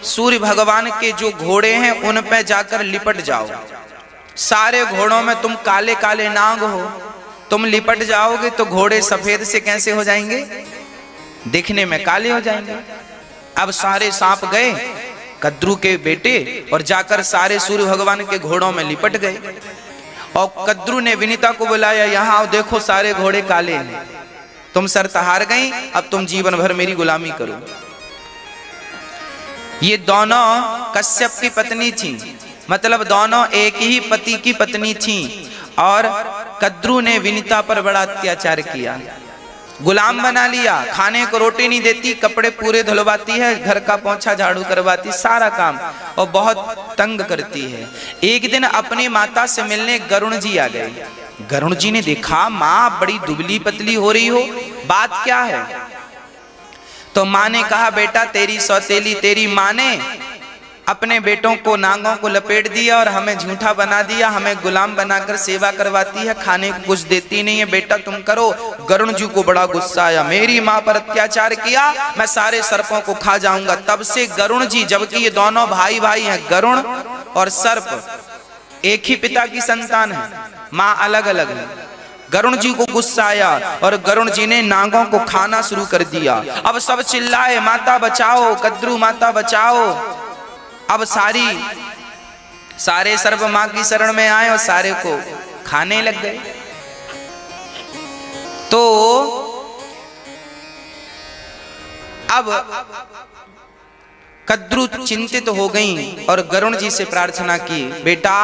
सूर्य भगवान के जो घोड़े हैं उन पे जाकर लिपट जाओ। सारे घोड़ों में तुम काले काले नाग हो, तुम लिपट जाओगे तो घोड़े सफेद से कैसे हो जाएंगे, दिखने में काले हो जाएंगे। अब सारे सांप गए कद्रू के बेटे और जाकर सारे सूर्य भगवान के घोड़ों में लिपट गए। और कद्रू ने विनीता को बुलाया, यहाँ आओ, देखो सारे घोड़े काले हैं, तुम शर्त हार गई, अब तुम जीवन भर मेरी गुलामी करो। ये दोनों कश्यप की पत्नी थी, मतलब दोनों एक ही पति की पत्नी थी। और कद्रू ने विनीता पर बड़ा अत्याचार किया, गुलाम बना लिया, खाने को रोटी नहीं देती, कपड़े पूरे धुलवाती है, घर का पोंछा झाड़ू करवाती, सारा काम, और बहुत तंग करती है। एक दिन अपनी माता से मिलने गरुण जी आ गए। गरुण जी ने देखा माँ बड़ी दुबली पतली हो रही हो, बात क्या है? तो माँ ने कहा, बेटा तेरी सौतेली तेरी माँ ने अपने बेटों को नांगों को लपेट दिया और हमें झूठा बना दिया, हमें गुलाम बनाकर सेवा करवाती है, खाने को कुछ देती नहीं है, बेटा तुम करो। गरुण जी को बड़ा गुस्सा आया, मेरी माँ पर अत्याचार किया, मैं सारे सर्पों को खा जाऊंगा। तब से गरुण जी, जबकि ये दोनों भाई भाई हैं, गरुण और सर्प एक ही पिता की संतान है, माँ अलग अलग है। गरुण जी को गुस्सा आया और गरुण जी ने नागों को खाना शुरू कर दिया। अब सब चिल्लाए, माता बचाओ, कद्रू माता बचाओ। अब सारे सर्प मां की शरण में आए और सारे को खाने लग गए। तो अब कद्रू चिंतित हो गई और गरुण जी से प्रार्थना की, बेटा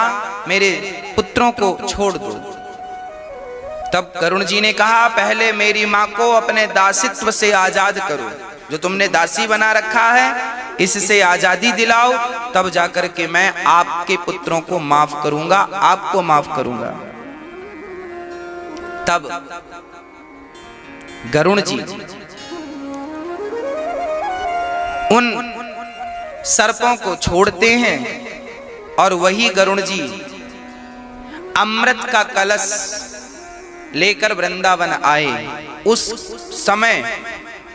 मेरे पुत्रों को छोड़ दो। तब गरुण जी ने कहा, पहले मेरी मां को अपने दासित्व से आजाद करो, जो तुमने दासी बना रखा है इससे आजादी दिलाओ, तब जाकर के मैं आपके पुत्रों को माफ करूंगा, आपको माफ करूंगा। तब गरुण जी उन सर्पों को छोड़ते हैं और वही गरुण जी अमृत का कलश लेकर वृंदावन आए उस समय।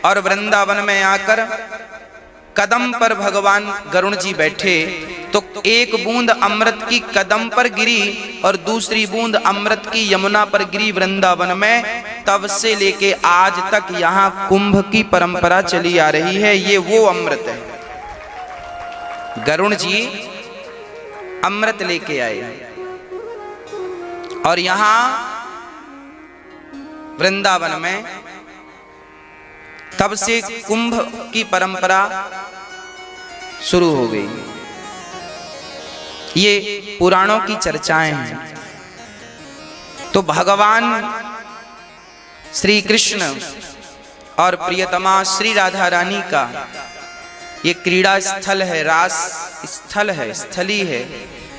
और वृंदावन में आकर कदम पर भगवान गरुण जी बैठे तो एक बूंद अमृत की कदम पर गिरी और दूसरी बूंद अमृत की यमुना पर गिरी वृंदावन में। तब से लेके आज तक यहाँ कुंभ की परंपरा चली आ रही है। ये वो अमृत है, गरुण जी अमृत लेके आए और यहाँ वृंदावन में तब से कुंभ की परंपरा शुरू हो गई। ये पुराणों की चर्चाएं हैं। तो भगवान श्री कृष्ण और प्रियतमा श्री राधा रानी का ये क्रीड़ा स्थल है, रास स्थल है, स्थली है।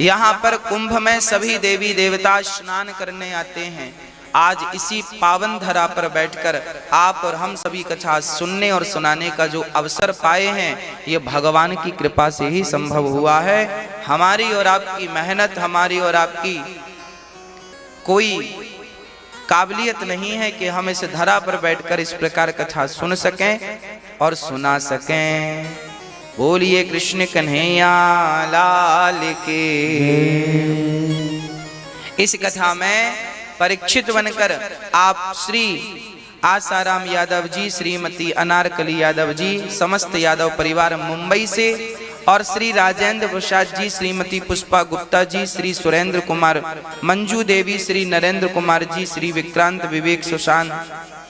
यहाँ पर कुंभ में सभी देवी देवता स्नान करने आते हैं। आज इसी पावन धरा पर बैठकर आप और हम सभी कथा सुनने और सुनाने का जो अवसर पाए हैं, ये भगवान की कृपा से ही संभव हुआ है। हमारी और आपकी मेहनत, हमारी और आपकी कोई काबिलियत नहीं है कि हम इस धरा पर बैठकर इस प्रकार कथा सुन सकें और सुना सकें। बोलिए कृष्ण कन्हैया लाल के। इस कथा में परीक्षित बनकर आप श्री आसाराम यादव जी, श्रीमती अनारकली यादव जी, समस्त यादव परिवार मुंबई से, और श्री राजेंद्र प्रसाद जी, श्रीमती पुष्पा गुप्ता जी, श्री सुरेंद्र कुमार, मंजू देवी, श्री नरेंद्र कुमार जी, श्री विक्रांत विवेक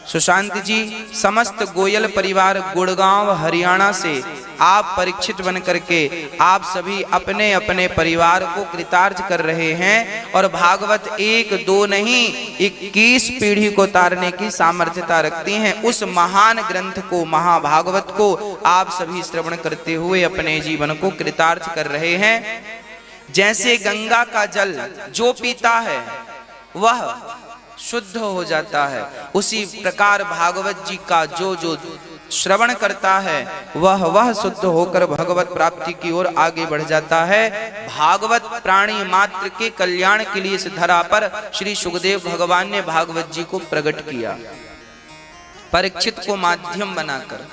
सुशांत जी, समस्त गोयल परिवार गुड़गांव हरियाणा से आप परीक्षित बन करके आप सभी अपने अपने परिवार को कृतार्थ कर रहे हैं और भागवत 1-2 नहीं 21 पीढ़ी को तारने की सामर्थ्यता रखती हैं। उस महान ग्रंथ को, महाभागवत को आप सभी श्रवण करते हुए अपने जीवन को कृतार्थ कर रहे हैं। जैसे गंगा का जल जो पीता है वह शुद्ध हो जाता है, उसी प्रकार भागवत जी का जो जो श्रवण करता है वह शुद्ध होकर भगवत प्राप्ति की ओर आगे बढ़ जाता है। भागवत प्राणी मात्र के कल्याण के लिए इस धरा पर श्री सुखदेव भगवान ने भागवत जी को प्रकट किया, परीक्षित को माध्यम बनाकर।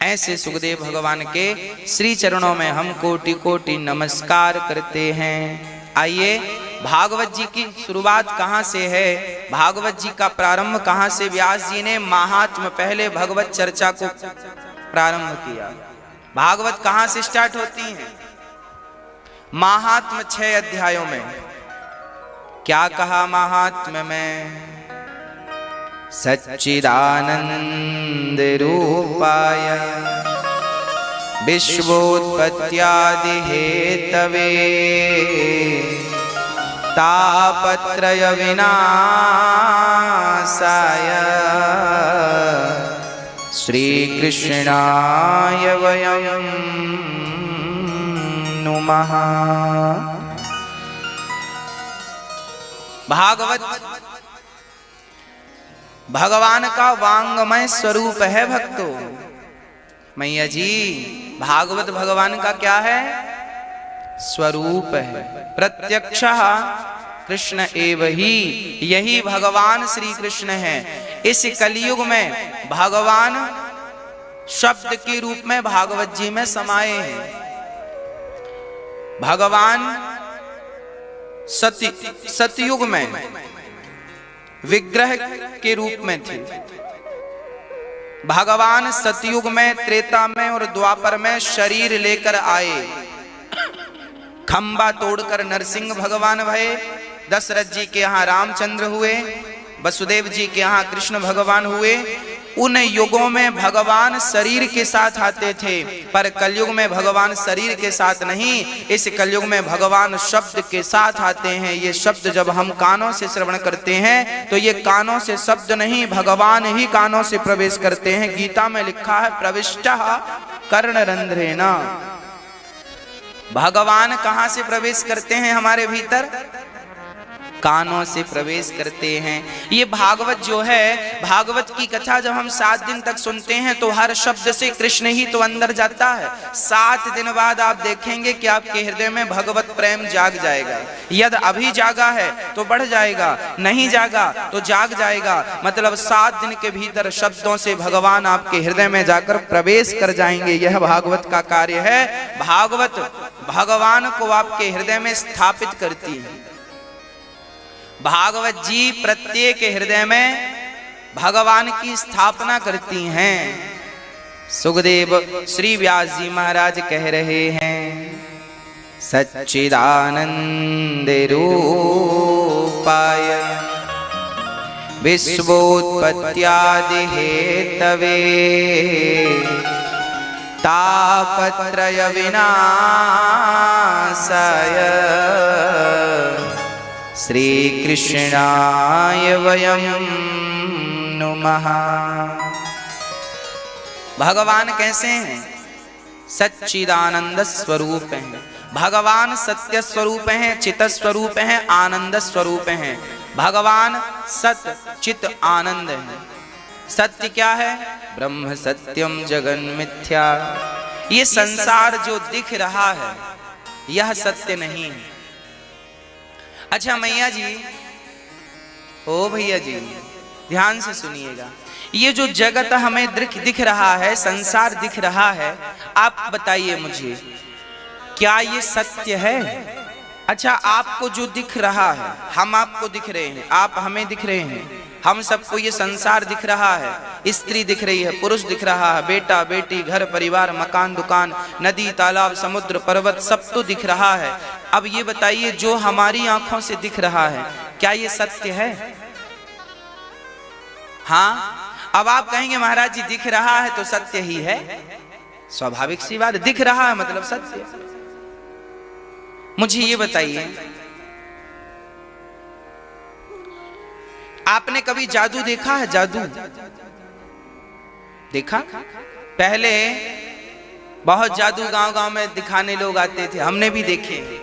ऐसे सुखदेव भगवान के श्री चरणों में हम कोटि कोटि नमस्कार करते हैं। आइए, भागवत जी की शुरुआत कहाँ से है, भागवत जी का प्रारंभ कहाँ से व्यास जी ने महात्म पहले भगवत चर्चा को प्रारंभ किया। भागवत कहाँ से स्टार्ट होती है? महात्म 6 अध्यायों में। क्या कहा महात्म में? सच्चिदानंद रूपाय विश्वोत्पत्त्यादि हेतवे तापत्रय विनाशाय श्री कृष्णाय वयं नुमः। भागवत भगवान का वांगमय स्वरूप है भक्तों। मैया जी, भागवत भगवान का क्या है? स्वरूप है। प्रत्यक्ष कृष्ण एव ही, यही भगवान श्री कृष्ण है। इस कलयुग में भगवान शब्द के रूप में भागवत जी में समाये हैं। भगवान सतयुग में विग्रह के रूप में थे। भगवान सतयुग में, त्रेता में और द्वापर में शरीर लेकर आए। खंबा तोड़कर नरसिंह भगवान भये। दशरथ जी के यहाँ रामचंद्र हुए, वसुदेव जी के यहाँ कृष्ण भगवान हुए। उन युगों में भगवान शरीर के साथ आते थे, पर कलयुग में भगवान शरीर के साथ नहीं, इस कलयुग में भगवान शब्द के साथ आते हैं। ये शब्द जब हम कानों से श्रवण करते हैं तो ये कानों से शब्द नहीं, भगवान ही कानों से प्रवेश करते हैं। गीता में लिखा है प्रविष्टः कर्णरंध्रेण। भगवान कहां से प्रवेश करते हैं हमारे भीतर? कानों से प्रवेश करते हैं। ये भागवत जो है, भागवत की कथा जब हम 7 दिन तक सुनते हैं तो हर शब्द से कृष्ण ही तो अंदर जाता है। 7 दिन बाद आप देखेंगे कि आपके हृदय में भगवत प्रेम जाग जाएगा। यदि अभी जागा है तो बढ़ जाएगा, नहीं जागा तो जाग जाएगा। मतलब 7 दिन के भीतर शब्दों से भगवान आपके हृदय में जाकर प्रवेश कर जाएंगे। यह भागवत का कार्य है। भागवत भगवान को आपके हृदय में स्थापित करती है। भागवत जी प्रत्येक हृदय में भगवान की स्थापना करती हैं। सुखदेव श्री व्यास जी महाराज कह रहे हैं, सच्चिदानंद रूपाय विश्वोत्पत्त्यादि हेतवे तापत्रय विनाशाय श्री कृष्णाय वयं नुमः। भगवान कैसे हैं? सच्चिदानंद स्वरूप हैं। भगवान सत्य स्वरूप हैं, चित स्वरूप हैं, आनंद स्वरूप हैं। भगवान सत चित आनंद है। सत्य क्या है? ब्रह्म सत्यम जगन मिथ्या। ये संसार जो दिख रहा है यह सत्य नहीं है। अच्छा मैया जी, ओ भैया जी, ध्यान से सुनिएगा। ये जो जगत हमें दिख रहा है, संसार दिख रहा है, आप बताइए मुझे, क्या ये सत्य है? अच्छा, आपको जो दिख रहा है, हम आपको दिख रहे हैं, आप हमें दिख रहे हैं, हम सबको ये संसार दिख रहा है। स्त्री दिख रही है, पुरुष दिख रहा है, बेटा बेटी, घर परिवार, मकान दुकान, नदी तालाब, समुद्र पर्वत, सब तो दिख रहा है। अब ये बताइए, जो हमारी आंखों से दिख रहा है, क्या ये सत्य है? हाँ। अब आप कहेंगे महाराज जी दिख रहा है तो सत्य ही है। स्वाभाविक सी बात, दिख रहा है मतलब सत्य। मुझे ये बताइए, आपने कभी जादू देखा है? जादू देखा? पहले बहुत जादू गांव-गांव में दिखाने लोग आते थे, हमने भी देखे।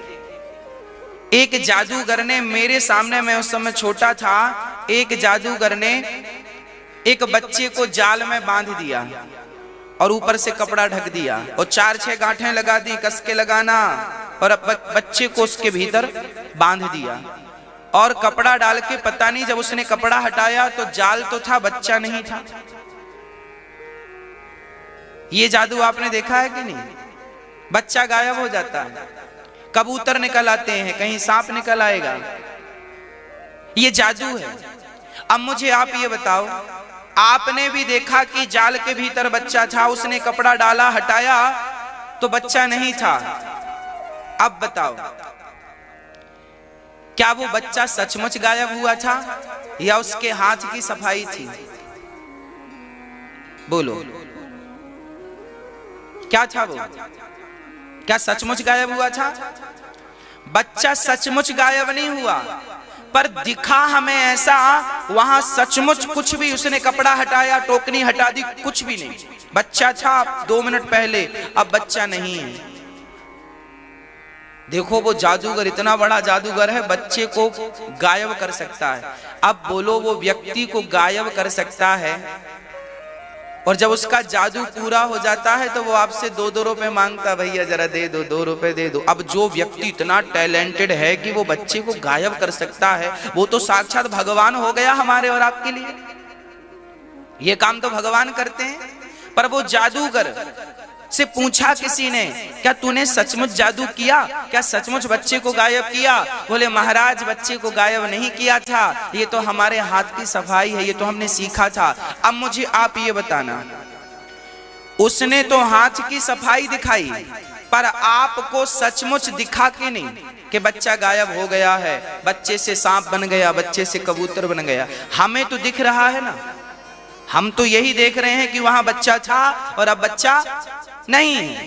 एक जादूगर ने मेरे सामने, मैं उस समय छोटा था, एक जादूगर ने एक बच्चे को जाल में बांध दिया और ऊपर से कपड़ा ढक दिया और 4-6 गांठें लगा दी, कस के लगाना, और बच्चे को उसके भीतर बांध दिया और कपड़ा डाल के, पता नहीं जब उसने कपड़ा हटाया तो जाल तो था, बच्चा नहीं था। ये जादू आपने देखा है कि नहीं? बच्चा गायब हो जाता है, कबूतर निकल आते हैं, कहीं सांप निकल आएगा, ये जादू है। अब मुझे आप ये बताओ, आपने भी देखा कि जाल के भीतर बच्चा था, उसने कपड़ा डाला, हटाया तो बच्चा नहीं था। अब बताओ, क्या वो बच्चा सचमुच गायब हुआ था या उसके हाथ की सफाई थी? बोलो, क्या था वो? क्या सचमुच गायब हुआ था? बच्चा सचमुच गायब नहीं हुआ, पर दिखा हमें ऐसा, वहां सचमुच कुछ भी, उसने कपड़ा हटाया, टोकनी हटा दी, कुछ भी नहीं। बच्चा था 2 मिनट पहले, अब बच्चा नहीं है। देखो वो जादूगर इतना बड़ा जादूगर है, बच्चे को गायब कर सकता है। अब बोलो, वो व्यक्ति को गायब कर सकता है और जब उसका जादू पूरा हो जाता है तो वो आपसे 2-2 रुपए मांगता, भैया जरा दे दो, 2 रुपए दे दो। अब जो व्यक्ति इतना टैलेंटेड है कि वो बच्चे को गायब कर सकता है, वो तो साक्षात भगवान हो गया हमारे और आपके लिए। ये काम तो भगवान करते हैं। पर वो जादूगर से पूछा किसी ने, क्या तूने सचमुच जादू किया? क्या सचमुच बच्चे को गायब किया? बोले महाराज, बच्चे को गायब नहीं किया था, ये तो हमारे हाथ की सफाई है, ये तो हमने सीखा था। अब मुझे आप ये बताना, उसने तो हाथ की सफाई दिखाई, पर आपको सचमुच दिखा के नहीं कि बच्चा गायब हो गया है, बच्चे से सांप बन गया, बच्चे से कबूतर बन गया। हमें तो दिख रहा है ना, हम तो यही देख रहे हैं कि वहां बच्चा था और अब बच्चा नहीं है।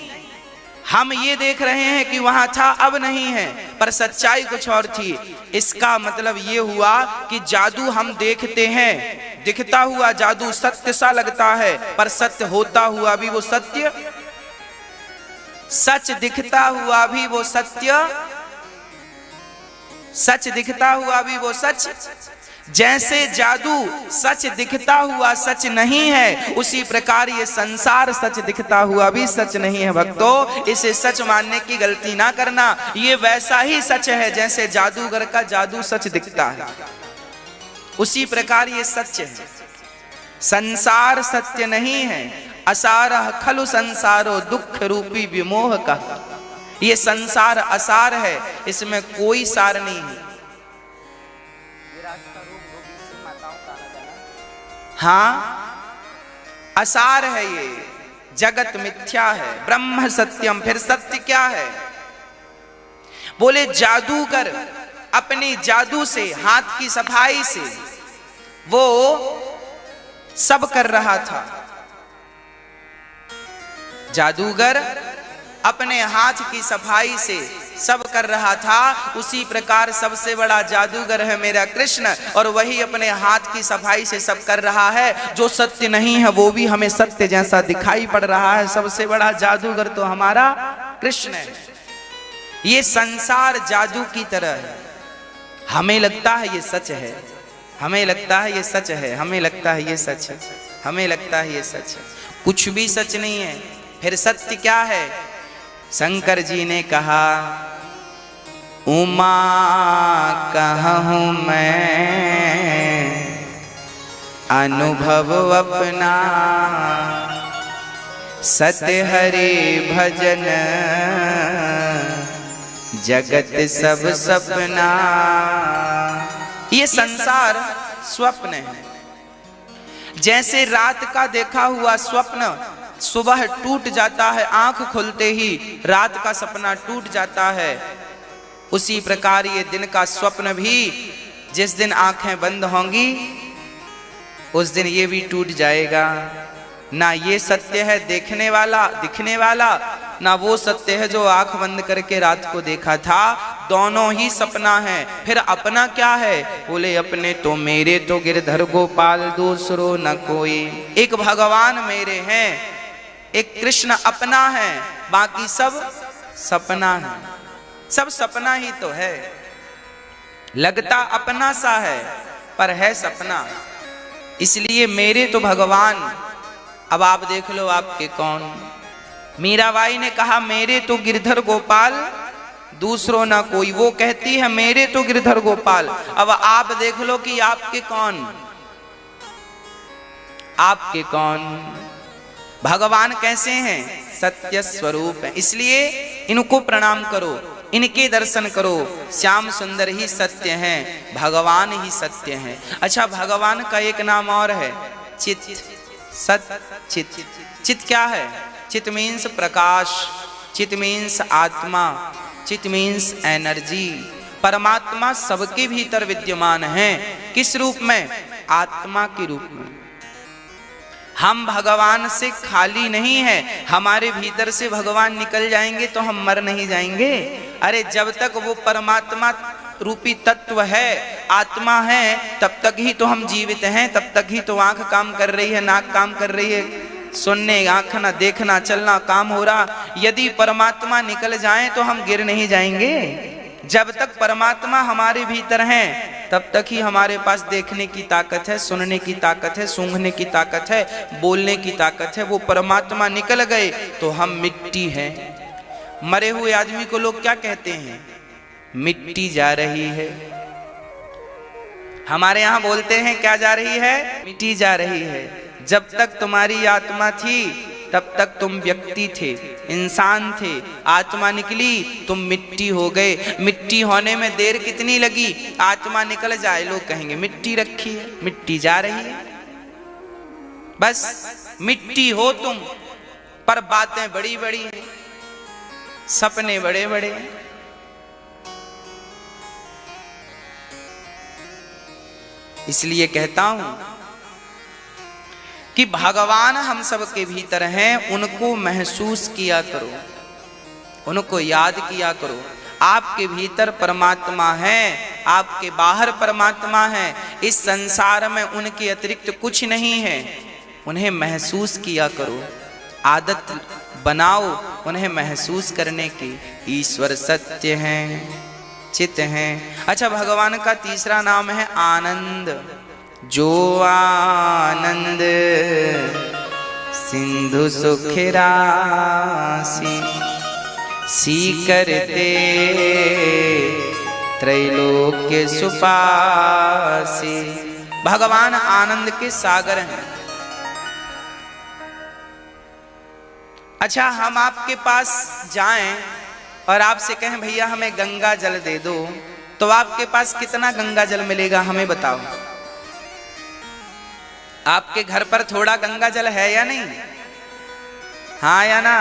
हम ये देख रहे हैं कि वहां था, अब नहीं है, पर सच्चाई कुछ और थी। इसका मतलब ये हुआ कि जादू हम देखते हैं, दिखता हुआ जादू सत्य सा लगता है, पर सत्य होता हुआ भी वो सत्य, सच दिखता हुआ भी वो सत्य, सच दिखता हुआ भी वो सच। जैसे जादू सच दिखता हुआ सच नहीं है, उसी प्रकार ये संसार सच दिखता हुआ भी सच नहीं है। भक्तों, इसे सच मानने की गलती ना करना। ये वैसा ही सच है जैसे जादूगर का जादू सच दिखता है, उसी प्रकार ये सच है। संसार सत्य नहीं है, असारः खलु संसारो दुख रूपी विमोह का। ये संसार असार है, इसमें कोई सार नहीं है। हाँ, असार है ये, जगत मिथ्या है, ब्रह्म सत्यम। फिर सत्य क्या है? बोले जादूगर अपने जादू से, हाथ की सफाई से वो सब कर रहा था। जादूगर अपने हाथ की सफाई से सब कर रहा था, उसी प्रकार सबसे बड़ा जादूगर है मेरा कृष्ण, और वही अपने हाथ की सफाई से सब कर रहा है। जो सत्य नहीं है वो भी हमें सत्य जैसा दिखाई पड़ रहा है। सबसे बड़ा जादूगर तो हमारा कृष्ण है। ये संसार जादू की तरह है, हमें लगता है ये सच है, हमें लगता है ये सच है, हमें लगता है ये सच है, हमें लगता है ये सच है। कुछ भी सच नहीं है। फिर सत्य क्या है? शंकर जी ने कहा, उमा कहूँ मैं अनुभव अपना, सत्य हरि भजन जगत सब सपना। ये संसार स्वप्न है। जैसे रात का देखा हुआ स्वप्न सुबह टूट जाता है, आंख खुलते ही रात का सपना टूट जाता है, उसी प्रकार ये दिन का स्वप्न भी जिस दिन आंखें बंद होंगी उस दिन ये भी टूट जाएगा। ना ये सत्य है देखने वाला, दिखने वाला, ना वो सत्य है जो आंख बंद करके रात को देखा था। दोनों ही सपना है। फिर अपना क्या है? बोले अपने तो मेरे तो गिरधर गोपाल, दूसरो न कोई। एक भगवान मेरे हैं, एक कृष्ण अपना है, बाकी सब सपना है। सब सपना ही तो है, लगता अपना सा है पर है सपना। इसलिए मेरे तो भगवान, अब आप देख लो आपके कौन। मीराबाई ने कहा मेरे तो गिरधर गोपाल, दूसरों ना कोई। वो कहती है मेरे तो गिरधर गोपाल। अब आप देख लो कि आपके कौन, आपके कौन। भगवान कैसे हैं? सत्य स्वरूप है, इसलिए इनको प्रणाम करो, इनके दर्शन करो। श्याम सुंदर ही सत्य हैं, भगवान ही सत्य हैं। अच्छा, भगवान का एक नाम और है, चित। सत चित। चित क्या है? चित मीन्स प्रकाश, चित मीन्स आत्मा, चित मीन्स एनर्जी। परमात्मा सबके भीतर विद्यमान है। किस रूप में? आत्मा के रूप में। हम भगवान से खाली नहीं है, हमारे भीतर से भगवान निकल जाएंगे तो हम मर नहीं जाएंगे। अरे जब तक वो परमात्मा रूपी तत्व है, आत्मा है, तब तक ही तो हम जीवित हैं, तब तक ही तो आंख काम कर रही है, नाक काम कर रही है, सुनने, आंखना, देखना, चलना काम हो रहा। यदि परमात्मा निकल जाए तो हम गिर नहीं जाएंगे। जब तक परमात्मा हमारे भीतर हैं तब तक ही हमारे पास देखने की ताकत है, सुनने की ताकत है, सूंघने की ताकत है, बोलने की ताकत है। वो परमात्मा निकल गए तो हम मिट्टी हैं। मरे हुए आदमी को लोग क्या कहते हैं? मिट्टी जा रही है। हमारे यहाँ बोलते हैं क्या जा रही है? मिट्टी जा रही है। जब तक तुम्हारी आत्मा थी तब तक तुम व्यक्ति थे, इंसान थे। आत्मा निकली, तुम मिट्टी हो गए। मिट्टी होने में देर कितनी लगी? आत्मा निकल जाए लोग कहेंगे मिट्टी रखी है, मिट्टी जा रही है। बस मिट्टी हो तुम, पर बातें बड़ी बड़ी हैं, सपने बड़े बड़े हैं। इसलिए कहता हूं कि भगवान हम सब के भीतर हैं, उनको महसूस किया करो, उनको याद किया करो। आपके भीतर परमात्मा है, आपके बाहर परमात्मा है। इस संसार में उनके अतिरिक्त कुछ नहीं है। उन्हें महसूस किया करो, आदत बनाओ उन्हें महसूस करने की। ईश्वर सत्य हैं, चित हैं। अच्छा, भगवान का तीसरा नाम है आनंद। जो आनंद सिंधु सुख राशि, सीकरते त्रैलोक्य सुपासी। भगवान आनंद के सागर हैं। अच्छा, हम आपके पास जाएं और आपसे कहें भैया हमें गंगा जल दे दो, तो आपके पास कितना गंगा जल मिलेगा? हमें बताओ। आपके घर पर थोड़ा गंगा जल है या नहीं? हाँ या ना?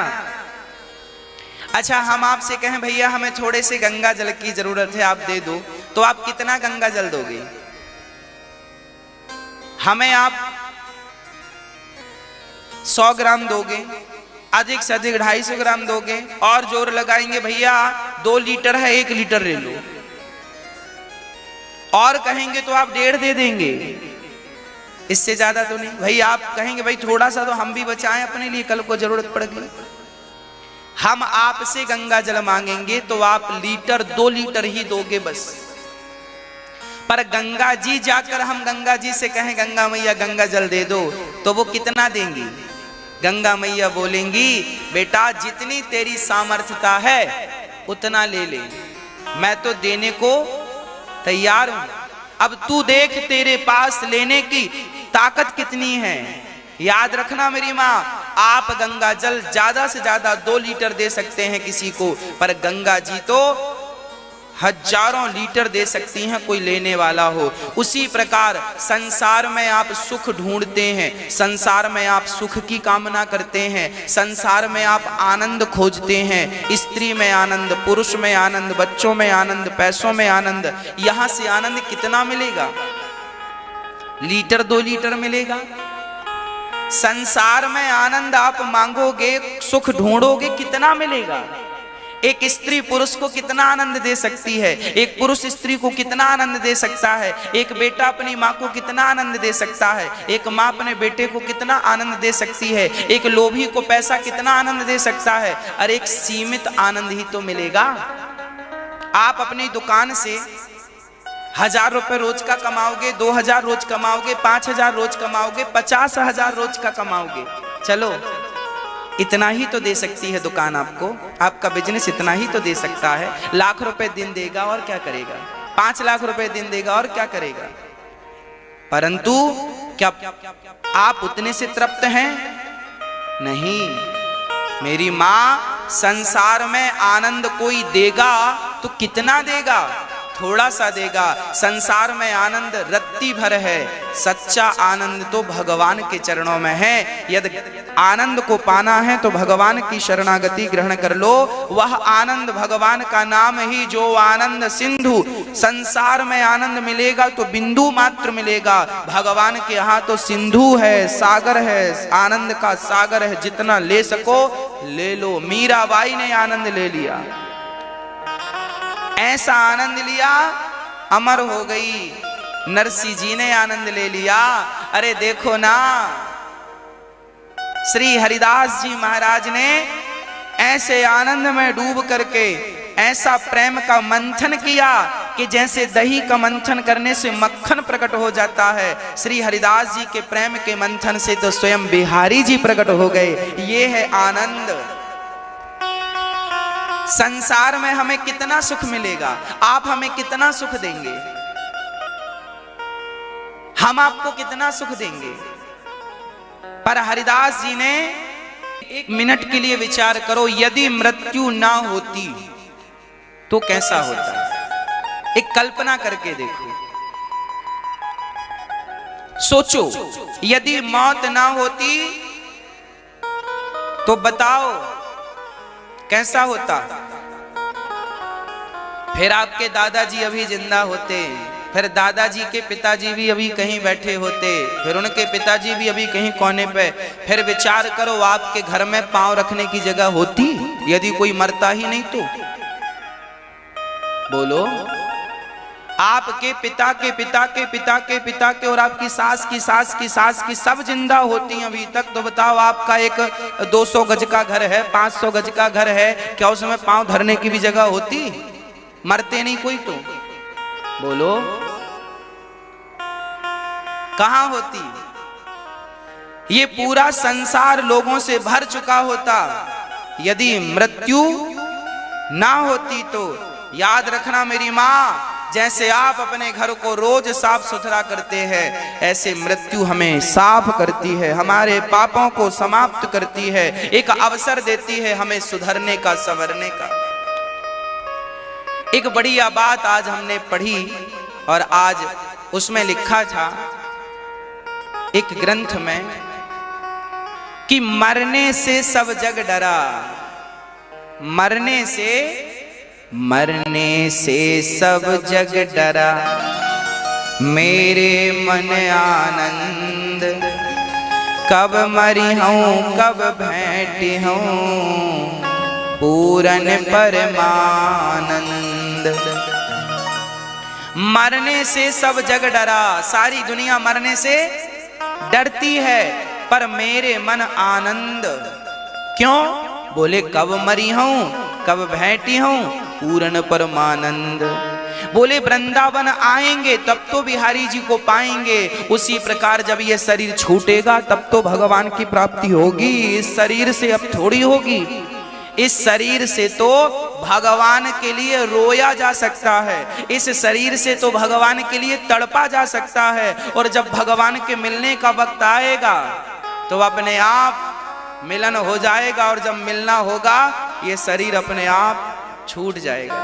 अच्छा, हम आपसे कहें भैया हमें थोड़े से गंगा जल की जरूरत है, आप दे दो, तो आप कितना गंगा जल दोगे? हमें आप 100 ग्राम दोगे, अधिक से अधिक 250 ग्राम दोगे, और जोर लगाएंगे भैया 2 लीटर है 1 लीटर ले लो, और कहेंगे तो आप 1.5 दे देंगे, इससे ज्यादा तो नहीं। भाई आप कहेंगे भाई थोड़ा सा तो हम भी बचाएं अपने लिए, कल को जरूरत पड़ गई। हम आपसे गंगा जल मांगेंगे तो आप लीटर 2 लीटर ही दोगे बस। पर गंगा जी जाकर हम गंगा जी से कहें गंगा मैया गंगा जल दे दो, तो वो कितना देंगी? गंगा मैया बोलेंगी बेटा जितनी तेरी सामर्थ्यता है उतना ले ले, मैं तो देने को तैयार हूं। अब तू देख तेरे पास लेने की ताकत कितनी है। याद रखना मेरी माँ, आप गंगा जल ज्यादा से ज्यादा 2 लीटर दे सकते हैं किसी को, पर गंगा जी तो हजारों लीटर दे सकती हैं कोई लेने वाला हो। उसी प्रकार संसार में आप सुख ढूंढते हैं, संसार में आप सुख की कामना करते हैं, संसार में आप आनंद खोजते हैं। स्त्री में आनंद, पुरुष में आनंद, बच्चों में आनंद, पैसों में आनंद। यहां से आनंद कितना मिलेगा? लीटर 2 लीटर मिलेगा। संसार में आनंद आप मांगोगे, सुख ढूंढोगे, कितना मिलेगा? एक स्त्री पुरुष को कितना आनंद दे सकती है? एक पुरुष स्त्री को कितना आनंद दे सकता है? एक बेटा अपनी माँ को कितना आनंद दे सकता है? एक माँ अपने बेटे को कितना आनंद दे सकती है? एक लोभी को पैसा कितना आनंद दे सकता है? और एक सीमित आनंद ही तो मिलेगा। आप अपनी दुकान से 1000 रुपए रोज का कमाओगे, 2000 रोज कमाओगे, 5000 रोज कमाओगे, 50,000 रोज का कमाओगे। चलो इतना ही तो दे सकती है दुकान आपको, आपका बिजनेस इतना ही तो दे सकता है। लाख रुपए दिन देगा और क्या करेगा? 5 लाख रुपए दिन देगा और क्या करेगा? परंतु क्या आप उतने से तृप्त हैं? नहीं, मेरी माँ संसार में आनंद कोई देगा तो कितना देगा, थोड़ा सा देगा। संसार में आनंद रत्ती भर है, सच्चा आनंद तो भगवान के चरणों में है। यदि आनंद को पाना है तो भगवान की शरणागति ग्रहण कर लो। वह आनंद भगवान का नाम ही जो आनंद सिंधु, संसार में आनंद मिलेगा तो बिंदु मात्र मिलेगा, भगवान के यहाँ तो सिंधु है, सागर है, आनंद का सागर है, जितना ले सको ले लो। मीराबाई ने आनंद ले लिया, ऐसा आनंद लिया अमर हो गई। नरसिंह जी ने आनंद ले लिया। अरे देखो ना, श्री हरिदास जी महाराज ने ऐसे आनंद में डूब करके ऐसा प्रेम का मंथन किया कि जैसे दही का मंथन करने से मक्खन प्रकट हो जाता है। श्री हरिदास जी के प्रेम के मंथन से तो स्वयं बिहारी जी प्रकट हो गए। ये है आनंद। संसार में हमें कितना सुख मिलेगा, आप हमें कितना सुख देंगे, हम आपको कितना सुख देंगे। पर हरिदास जी ने एक मिनट के लिए विचार करो, यदि मृत्यु ना होती तो कैसा होता। एक कल्पना करके देखो, सोचो, यदि मौत ना होती तो बताओ कैसा होता। फिर आपके दादाजी अभी जिंदा होते, फिर दादाजी के पिताजी भी अभी कहीं बैठे होते, फिर उनके पिताजी भी अभी कहीं कोने पे। फिर विचार करो, आपके घर में पांव रखने की जगह होती यदि कोई मरता ही नहीं तो। बोलो, आपके पिता के पिता के पिता के पिता के और आपकी सास की सास की सास की सब जिंदा होती अभी तक, तो बताओ आपका एक 200 गज का घर है, 500 गज का घर है, क्या उसमें पांव धरने की भी जगह होती? मरते नहीं कोई तो। बोलो, कहां होती? ये पूरा संसार लोगों से भर चुका होता। यदि मृत्यु ना होती तो याद रखना मेरी मां, जैसे आप अपने घर को रोज साफ सुथरा करते हैं, ऐसे मृत्यु हमें साफ करती है, हमारे पापों को समाप्त करती है, एक अवसर देती है हमें सुधरने का, संवरने का। एक बढ़िया बात आज हमने पढ़ी और आज उसमें लिखा था एक ग्रंथ में कि मरने से सब जग डरा, मरने से सब जग डरा, मेरे मन आनंद, कब मरी हूँ कब भेंटी हूँ पूरन परमानंद। मरने से सब जग डरा, सारी दुनिया मरने से डरती है, पर मेरे मन आनंद। क्यों? बोले कब मरी हूँ कब भेंटी हूँ पूरन परमानंद। बोले वृंदावन आएंगे तब तो बिहारी जी को पाएंगे, उसी प्रकार जब ये शरीर छूटेगा तब तो भगवान की प्राप्ति होगी। इस शरीर से अब थोड़ी होगी, इस शरीर से तो भगवान के लिए रोया जा सकता है, इस शरीर से तो भगवान के लिए तड़पा जा सकता है। और जब भगवान के मिलने का वक्त आएगा तो अपने आप मिलन हो जाएगा, और जब मिलना होगा ये शरीर अपने आप छूट जाएगा।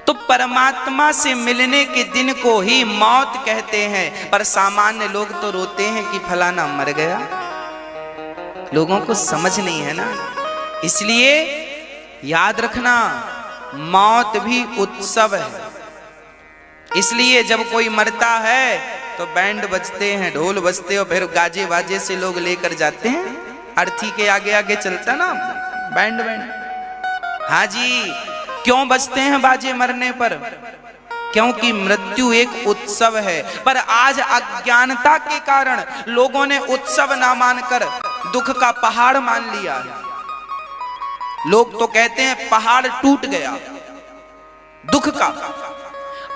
तो परमात्मा से मिलने के दिन को ही मौत कहते हैं, पर सामान्य लोग तो रोते हैं कि फलाना मर गया। लोगों को समझ नहीं है ना, इसलिए याद रखना मौत भी उत्सव है। इसलिए जब कोई मरता है तो बैंड बजते हैं, ढोल बजते और फिर गाजे बाजे से लोग लेकर जाते हैं। अर्थी के आगे आगे चलता ना बैंड। हाँ जी, क्यों बजते हैं बाजे मरने पर? क्योंकि मृत्यु एक उत्सव है। पर आज अज्ञानता के कारण लोगों ने उत्सव ना मानकर दुख का पहाड़ मान लिया है। लोग तो कहते हैं पहाड़ टूट गया दुख का।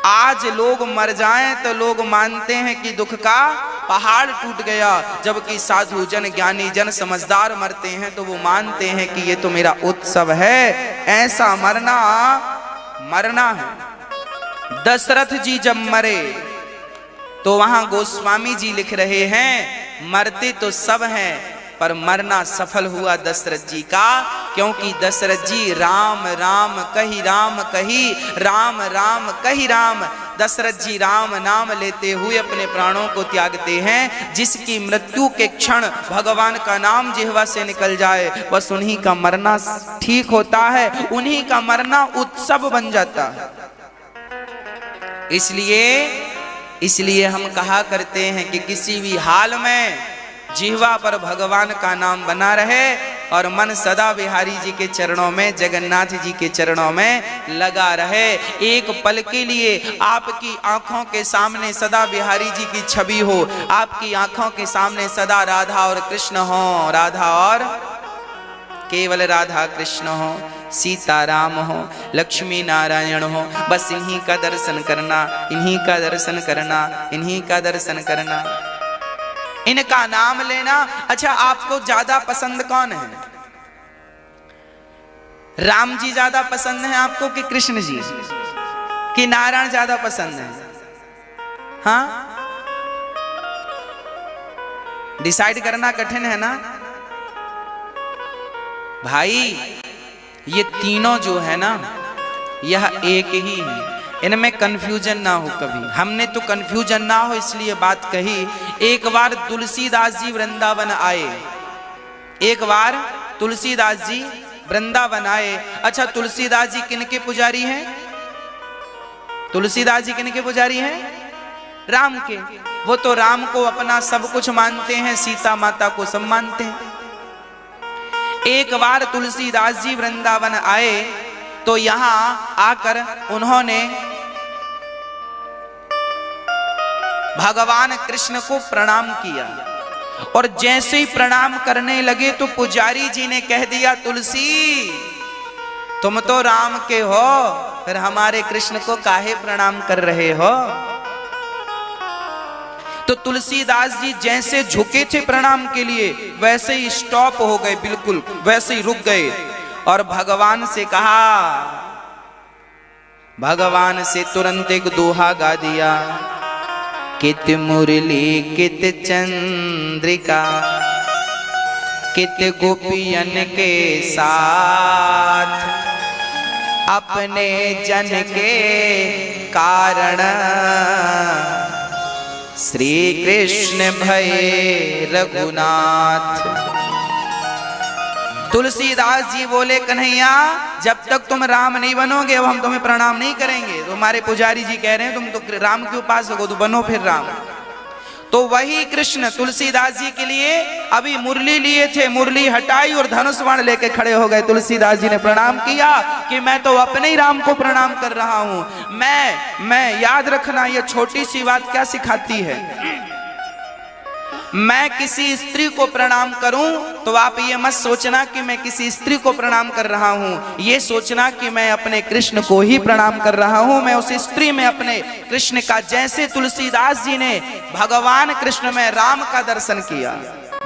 आज लोग मर जाएं तो लोग मानते हैं कि दुख का पहाड़ टूट गया, जबकि साधु जन, ज्ञानी जन, समझदार मरते हैं तो वो मानते हैं कि ये तो मेरा उत्सव है। ऐसा मरना है। दशरथ जी जब मरे तो वहां गोस्वामी जी लिख रहे हैं मरते तो सब हैं, पर मरना सफल हुआ दशरथ जी का, क्योंकि दशरथ जी राम राम कही राम कही, राम राम कही राम। दशरथ जी राम नाम लेते हुए अपने प्राणों को त्यागते हैं। जिसकी मृत्यु के क्षण भगवान का नाम जिह्वा से निकल जाए, बस उन्हीं का मरना ठीक होता है, उन्हीं का मरना उत्सव बन जाता है। इसलिए हम कहा करते हैं कि किसी भी हाल में जिह्वा पर भगवान का नाम बना रहे और मन सदा बिहारी जी के चरणों में, जगन्नाथ जी के चरणों में लगा रहे। एक पल के लिए आपकी आंखों के सामने सदा बिहारी जी की छवि हो, आपकी आंखों के सामने सदा राधा और कृष्ण हो, राधा और केवल राधा कृष्ण हो, सीताराम हो, लक्ष्मी नारायण हो, बस इन्हीं का दर्शन करना, इन्हीं का दर्शन करना, इन्हीं का दर्शन करना, इनका नाम लेना। अच्छा, आपको ज्यादा पसंद कौन है? राम जी ज्यादा पसंद है आपको कि कृष्ण जी, कि नारायण ज्यादा पसंद है? हाँ, डिसाइड करना कठिन है ना भाई। ये तीनों जो है ना, यह एक ही है, इनमें कंफ्यूजन ना हो कभी। हमने तो कंफ्यूजन ना हो इसलिए बात कही। एक बार तुलसीदास जी वृंदावन आए, एक बार तुलसीदास जी वृंदावन आए। अच्छा, तुलसीदास जी किनके पुजारी हैं? तुलसीदास जी किनके पुजारी हैं? राम के। वो तो राम को अपना सब कुछ मानते हैं, सीता माता को सब मानते हैं। एक बार तुलसीदास जी वृंदावन आए तो यहां आकर उन्होंने भगवान कृष्ण को प्रणाम किया, और जैसे ही प्रणाम करने लगे तो पुजारी जी ने कह दिया, तुलसी तुम तो राम के हो, फिर हमारे कृष्ण को काहे प्रणाम कर रहे हो? तो तुलसीदास जी जैसे झुके थे प्रणाम के लिए, वैसे ही स्टॉप हो गए, बिल्कुल वैसे ही रुक गए और भगवान से कहा, भगवान से तुरंत एक दोहा गा दिया, कित मुरली कित चंद्रिका, कित गोपियन के साथ, अपने जन के कारण श्री कृष्ण भये रघुनाथ। तुलसीदास जी बोले, कन्हैया जब तक तुम राम नहीं बनोगे अब हम तुम्हें प्रणाम नहीं करेंगे। तुम्हारे पुजारी जी कह रहे हैं तुम तो राम के उपासक हो, तो बनो फिर राम। तो वही कृष्ण तुलसीदास जी के लिए अभी मुरली लिए थे, मुरली हटाई और धनुष बाण लेके खड़े हो गए। तुलसीदास जी ने प्रणाम किया कि मैं तो अपने ही राम को प्रणाम कर रहा हूं। मैं याद रखना, ये छोटी सी बात क्या सिखाती है। मैं किसी स्त्री को प्रणाम करूं तो आप ये मत सोचना कि मैं किसी स्त्री को प्रणाम कर रहा हूं, ये सोचना कि मैं अपने कृष्ण को ही प्रणाम कर रहा हूं। मैं उस स्त्री में अपने कृष्ण का, जैसे तुलसीदास जी ने भगवान कृष्ण में राम का दर्शन किया,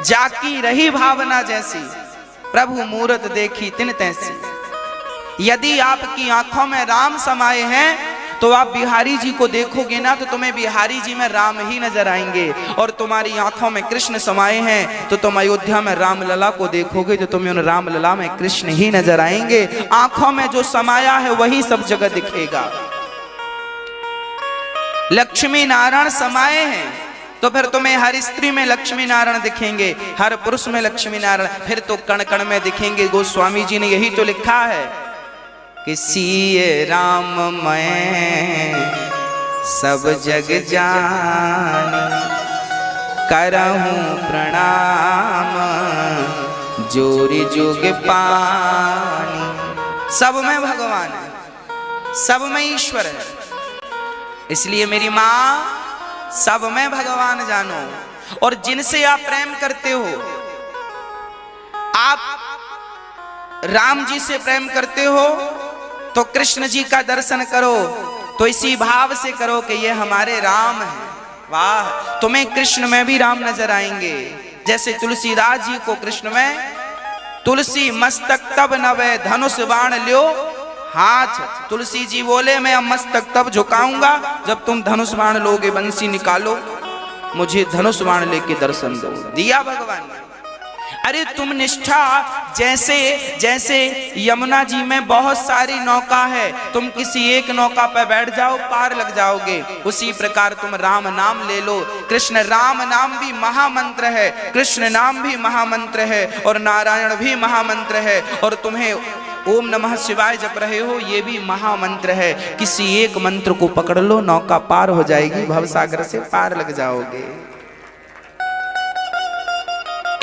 जाकी रही भावना जैसी, प्रभु मूरत देखी तिन तैसी। यदि आपकी आंखों में राम समाये हैं तो आप बिहारी जी को देखोगे ना तो तुम्हें बिहारी जी में राम ही नजर आएंगे, और तुम्हारी आंखों में कृष्ण समाये हैं तो तुम अयोध्या में रामलला को देखोगे तो तुम्हें उन रामलला में कृष्ण ही नजर आएंगे। आंखों में जो समाया है वही सब जगह दिखेगा। लक्ष्मी नारायण समाये हैं तो फिर तुम्हें हर स्त्री में लक्ष्मी नारायण दिखेंगे, हर पुरुष में लक्ष्मी नारायण, फिर तो कण कण में दिखेंगे। गोस्वामी जी ने यही तो लिखा है कि सिय राम मैं सब जग जान, करहूं प्रणाम जोरी जुग पानी। सब में भगवान है, सब में ईश्वर है, इसलिए मेरी माँ सब में भगवान जानो। और जिनसे आप प्रेम करते हो, आप राम जी से प्रेम करते हो तो कृष्ण जी का दर्शन करो, तो इसी भाव से करो कि ये हमारे राम हैं। वाह, तुम्हें कृष्ण में भी राम नजर आएंगे। जैसे तुलसीदास जी को कृष्ण में, तुलसी मस्तक तब नवे धनुष बाण लियो हाथ। तुलसी जी बोले मैं अब मस्तक तब झुकाऊंगा जब तुम धनुष बाण लोगे, बंसी निकालो। मुझे धनुष बाण लेके दर्शन दो। दिया भगवान ने। अरे तुम निष्ठा, जैसे जैसे यमुना जी में बहुत सारी नौका है, तुम किसी एक नौका पर बैठ जाओ पार लग जाओगे, उसी प्रकार तुम राम नाम ले लो। कृष्ण राम नाम भी महामंत्र है, कृष्ण नाम भी महामंत्र है और नारायण भी महामंत्र है, और तुम्हें ओम नमः शिवाय जप रहे हो ये भी महामंत्र है। किसी एक मंत्र को पकड़ लो, नौका पार हो जाएगी, भवसागर से पार लग जाओगे।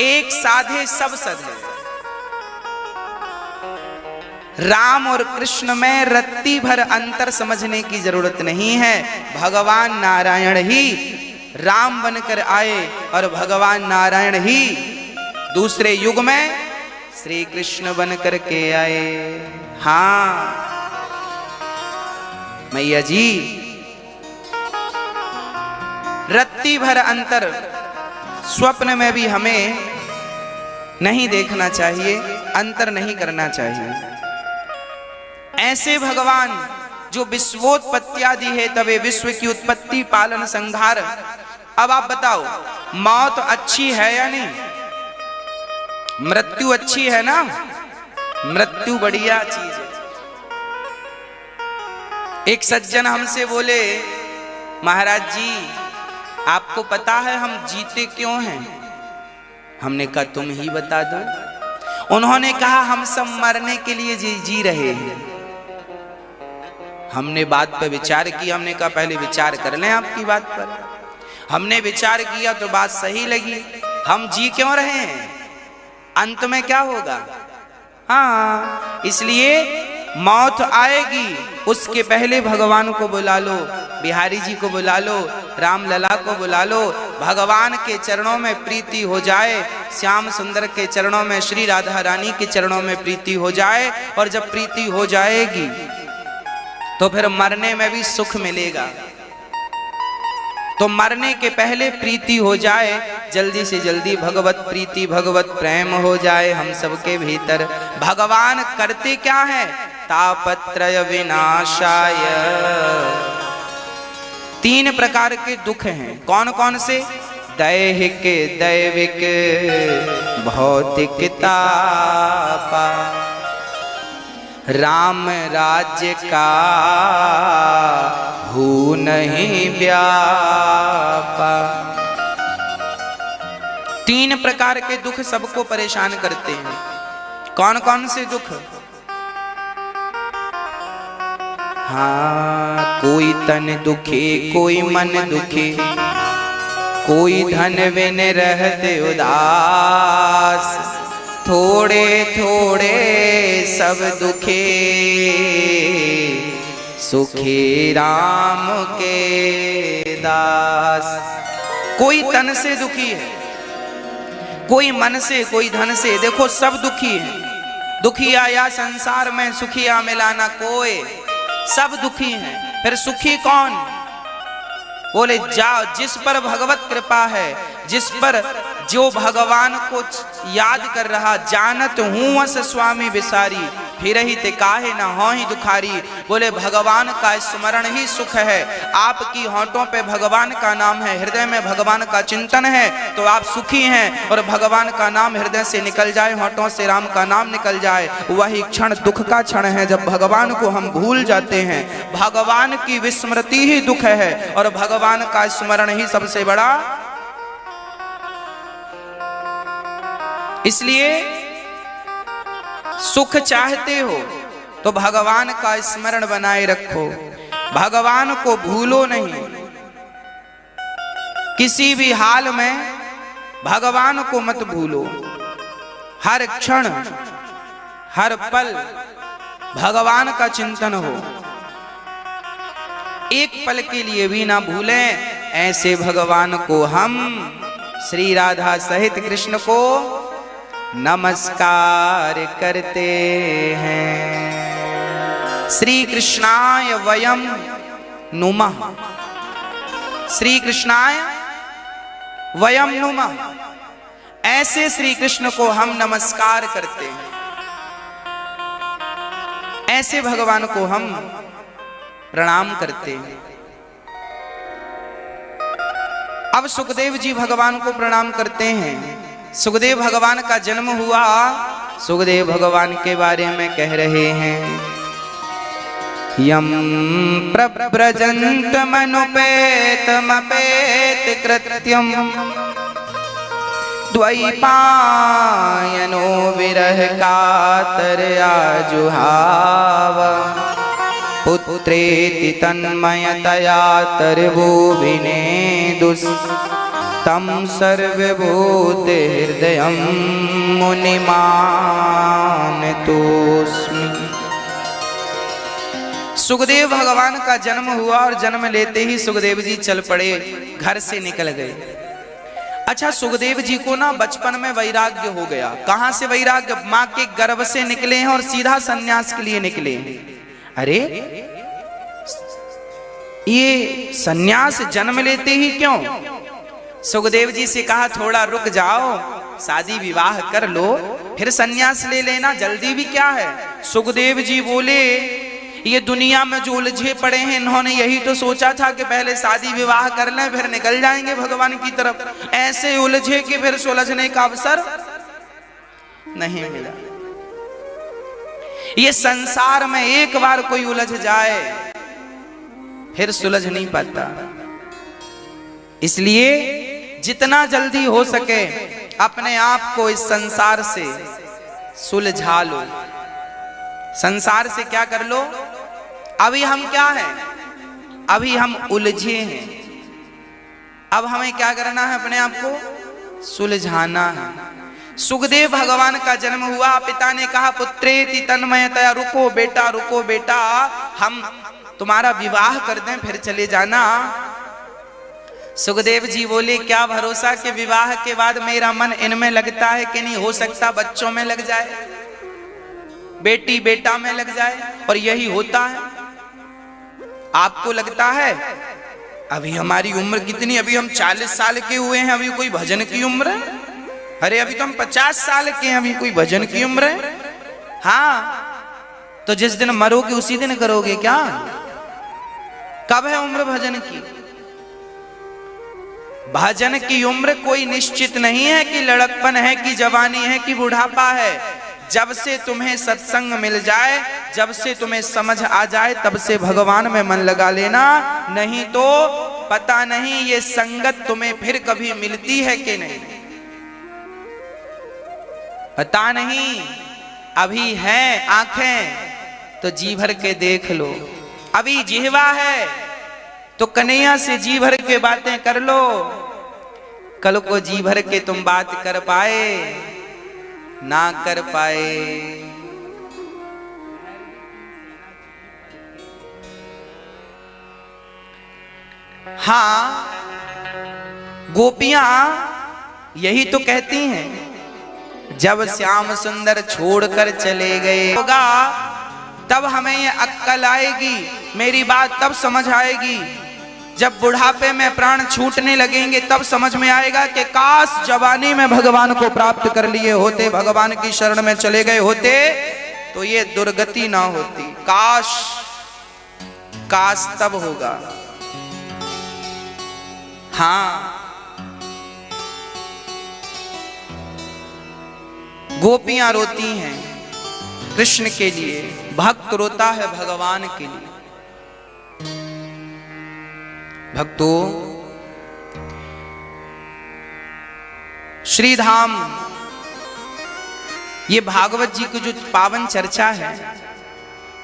एक साधे सब सधे। राम और कृष्ण में रत्ती भर अंतर समझने की जरूरत नहीं है। भगवान नारायण ही राम बनकर आए और भगवान नारायण ही दूसरे युग में श्री कृष्ण बनकर के आए। हाँ मैया जी, रत्ती भर अंतर स्वप्न में भी हमें नहीं देखना चाहिए, अंतर नहीं करना चाहिए। ऐसे भगवान जो विश्वोत्पत्त्यादि है तबे विश्व की उत्पत्ति पालन संहार। अब आप बताओ, मौत अच्छी है या नहीं? मृत्यु अच्छी है ना? मृत्यु बढ़िया चीज है। एक सज्जन हमसे बोले, महाराज जी आपको पता है हम जीते क्यों हैं? हमने कहा तुम ही बता दो। उन्होंने कहा हम सब मरने के लिए जी रहे हैं। हमने बात पर विचार किया, हमने कहा पहले विचार कर लें आपकी बात पर। हमने विचार किया तो बात सही लगी। हम जी क्यों रहे हैं? अंत में क्या होगा? हाँ, इसलिए मौत आएगी, उसके पहले भगवान को बुला लो, बिहारी जी को बुला लो, राम लला को बुला लो। भगवान के चरणों में प्रीति हो जाए, श्याम सुंदर के चरणों में, श्री राधा रानी के चरणों में प्रीति हो जाए, और जब प्रीति हो जाएगी तो फिर मरने में भी सुख मिलेगा। तो मरने के पहले प्रीति हो जाए, जल्दी से जल्दी भगवत प्रीति भगवत प्रेम हो जाए हम सबके भीतर। भगवान करते क्या है? तापत्रय विनाशाय। 3 प्रकार के दुख हैं। कौन कौन से? दैहिक, दैविक, भौतिक तापा। राम राज्य का हो नहीं व्यापा। 3 प्रकार के दुख सबको परेशान करते हैं। कौन कौन से दुख? हाँ, कोई तन दुखे, कोई मन दुखे, कोई धन बिन रहते उदास, थोड़े थोड़े सब दुखे, सुखी राम के दास। कोई तन से दुखी है, कोई मन से, कोई धन से। देखो सब दुखी है। दुखिया या संसार में सुखिया मिला ना कोई, सब दुखी हैं। फिर सुखी कौन? बोले जाओ जिस पर भगवत कृपा है, जिस पर जो भगवान को याद कर रहा, जानत हूँ अस स्वामी विसारी, फिर ही ते काहे न हो ही दुखारी। बोले भगवान का स्मरण ही सुख है। आपकी होंठों पे भगवान का नाम है, हृदय में भगवान का चिंतन है तो आप सुखी हैं। और भगवान का नाम हृदय से निकल जाए, होंठों से राम का नाम निकल जाए, वही क्षण दुख का क्षण है जब भगवान को हम भूल जाते हैं। भगवान की विस्मृति ही दुख है और भगवान का स्मरण ही सबसे बड़ा। इसलिए सुख चाहते हो तो भगवान का स्मरण बनाए रखो, भगवान को भूलो नहीं। किसी भी हाल में भगवान को मत भूलो। हर क्षण हर पल भगवान का चिंतन हो, एक पल के लिए भी ना भूलें। ऐसे भगवान को हम श्री राधा सहित कृष्ण को नमस्कार करते हैं। श्री कृष्णाय वयम नुमः, श्री कृष्णाय वयम नुमः। ऐसे श्री कृष्ण को हम नमस्कार करते हैं, ऐसे भगवान को हम प्रणाम करते हैं। अब सुखदेव जी भगवान को प्रणाम करते हैं। सुखदेव भगवान का जन्म हुआ, सुखदेव भगवान के बारे में कह रहे हैं, यम प्रव्रजंत मनुपेतमपेत कृत्यम द्वैपायनो विरह कातर आजुहाव पुत्रेति तन्मयतया तरभुविने दुस्तम सर्वभूत हृदयं मुनिमानतोस्मि। सुखदेव भगवान का जन्म हुआ और जन्म लेते ही सुखदेव जी चल पड़े, घर से निकल गए। अच्छा, सुखदेव जी को ना बचपन में वैराग्य हो गया। कहां से वैराग्य? मां के गर्भ से निकले हैं और सीधा सन्यास के लिए निकले हैं। अरे ये सन्यास जन्म लेते ही क्यों? सुखदेव जी से कहा थोड़ा रुक जाओ, शादी विवाह कर लो, फिर सन्यास ले लेना, जल्दी भी क्या है। सुखदेव जी बोले ये दुनिया में जो उलझे पड़े हैं, इन्होंने यही तो सोचा था कि पहले शादी विवाह कर लें फिर निकल जाएंगे भगवान की तरफ। ऐसे उलझे कि फिर सुलझने का अवसर नहीं मिला। ये संसार में एक बार कोई उलझ जाए फिर सुलझ नहीं पाता। इसलिए जितना जल्दी हो सके अपने आप को इस संसार से सुलझा लो। संसार से क्या कर लो? अभी हम क्या हैं? अभी हम उलझे हैं। अब हमें क्या करना है? अपने आप को सुलझाना है। सुखदेव भगवान का जन्म हुआ, पिता ने कहा पुत्रेति तन्मयतया, रुको बेटा, रुको बेटा, हम तुम्हारा विवाह कर दें फिर चले जाना। सुखदेव जी बोले क्या भरोसा कि विवाह के बाद मेरा मन इनमें लगता है कि नहीं, हो सकता बच्चों में लग जाए, बेटी बेटा में लग जाए, और यही होता है। आपको लगता है अभी हमारी उम्र कितनी, अभी हम 40 साल के हुए हैं, अभी कोई भजन की उम्र है? अरे अभी तो हम 50 साल के हैं, अभी कोई भजन की उम्र है? हाँ, तो जिस दिन मरोगे उसी दिन करोगे क्या? कब है उम्र भजन की? भजन की उम्र कोई निश्चित नहीं है कि लड़कपन है कि जवानी है कि बुढ़ापा है। जब से तुम्हें सत्संग मिल जाए, जब से तुम्हें समझ आ जाए, तब से भगवान में मन लगा लेना, नहीं तो पता नहीं ये संगत तुम्हें फिर कभी मिलती है कि नहीं, पता नहीं। अभी है आंखें तो जी भर के देख लो, अभी जिह्वा है तो कन्हैया से जी भर के बातें कर लो। कल को जी भर के तुम बात कर पाए ना कर पाए। हाँ, गोपियां यही तो कहती हैं, जब श्याम सुंदर छोड़कर चले गए होगा तब हमें ये अक्ल आएगी, मेरी बात तब समझ आएगी। जब बुढ़ापे में प्राण छूटने लगेंगे तब समझ में आएगा कि काश जवानी में भगवान को प्राप्त कर लिए होते, भगवान की शरण में चले गए होते तो ये दुर्गति ना होती। काश काश तब होगा। हाँ, गोपियां रोती हैं कृष्ण के लिए, भक्त रोता है भगवान के लिए। भक्तों, श्रीधाम ये भागवत जी की जो पावन चर्चा है,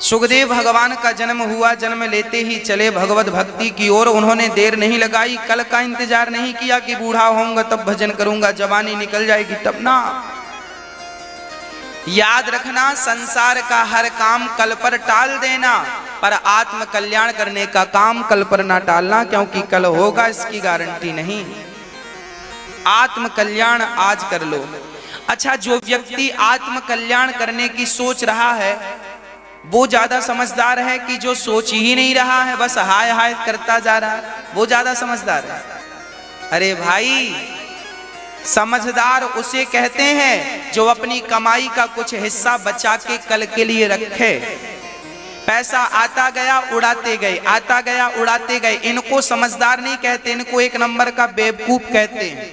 सुखदेव भगवान का जन्म हुआ, जन्म लेते ही चले भगवत भक्ति की ओर। उन्होंने देर नहीं लगाई, कल का इंतजार नहीं किया कि बूढ़ा होऊंगा तब भजन करूंगा, जवानी निकल जाएगी तब ना। याद रखना, संसार का हर काम कल पर टाल देना, पर आत्म कल्याण करने का काम कल पर ना टालना, क्योंकि कल होगा इसकी गारंटी नहीं। आत्म कल्याण आज कर लो। अच्छा, जो व्यक्ति आत्म कल्याण करने की सोच रहा है वो ज्यादा समझदार है कि जो सोच ही नहीं रहा है, बस हाय हाय करता जा रहा है, वो ज्यादा समझदार है? अरे भाई, समझदार उसे कहते हैं जो अपनी कमाई का कुछ हिस्सा बचा के कल के लिए रखे। पैसा आता गया उड़ाते गए, आता गया उड़ाते गए। इनको समझदार नहीं कहते, इनको एक नंबर का बेवकूफ कहते हैं,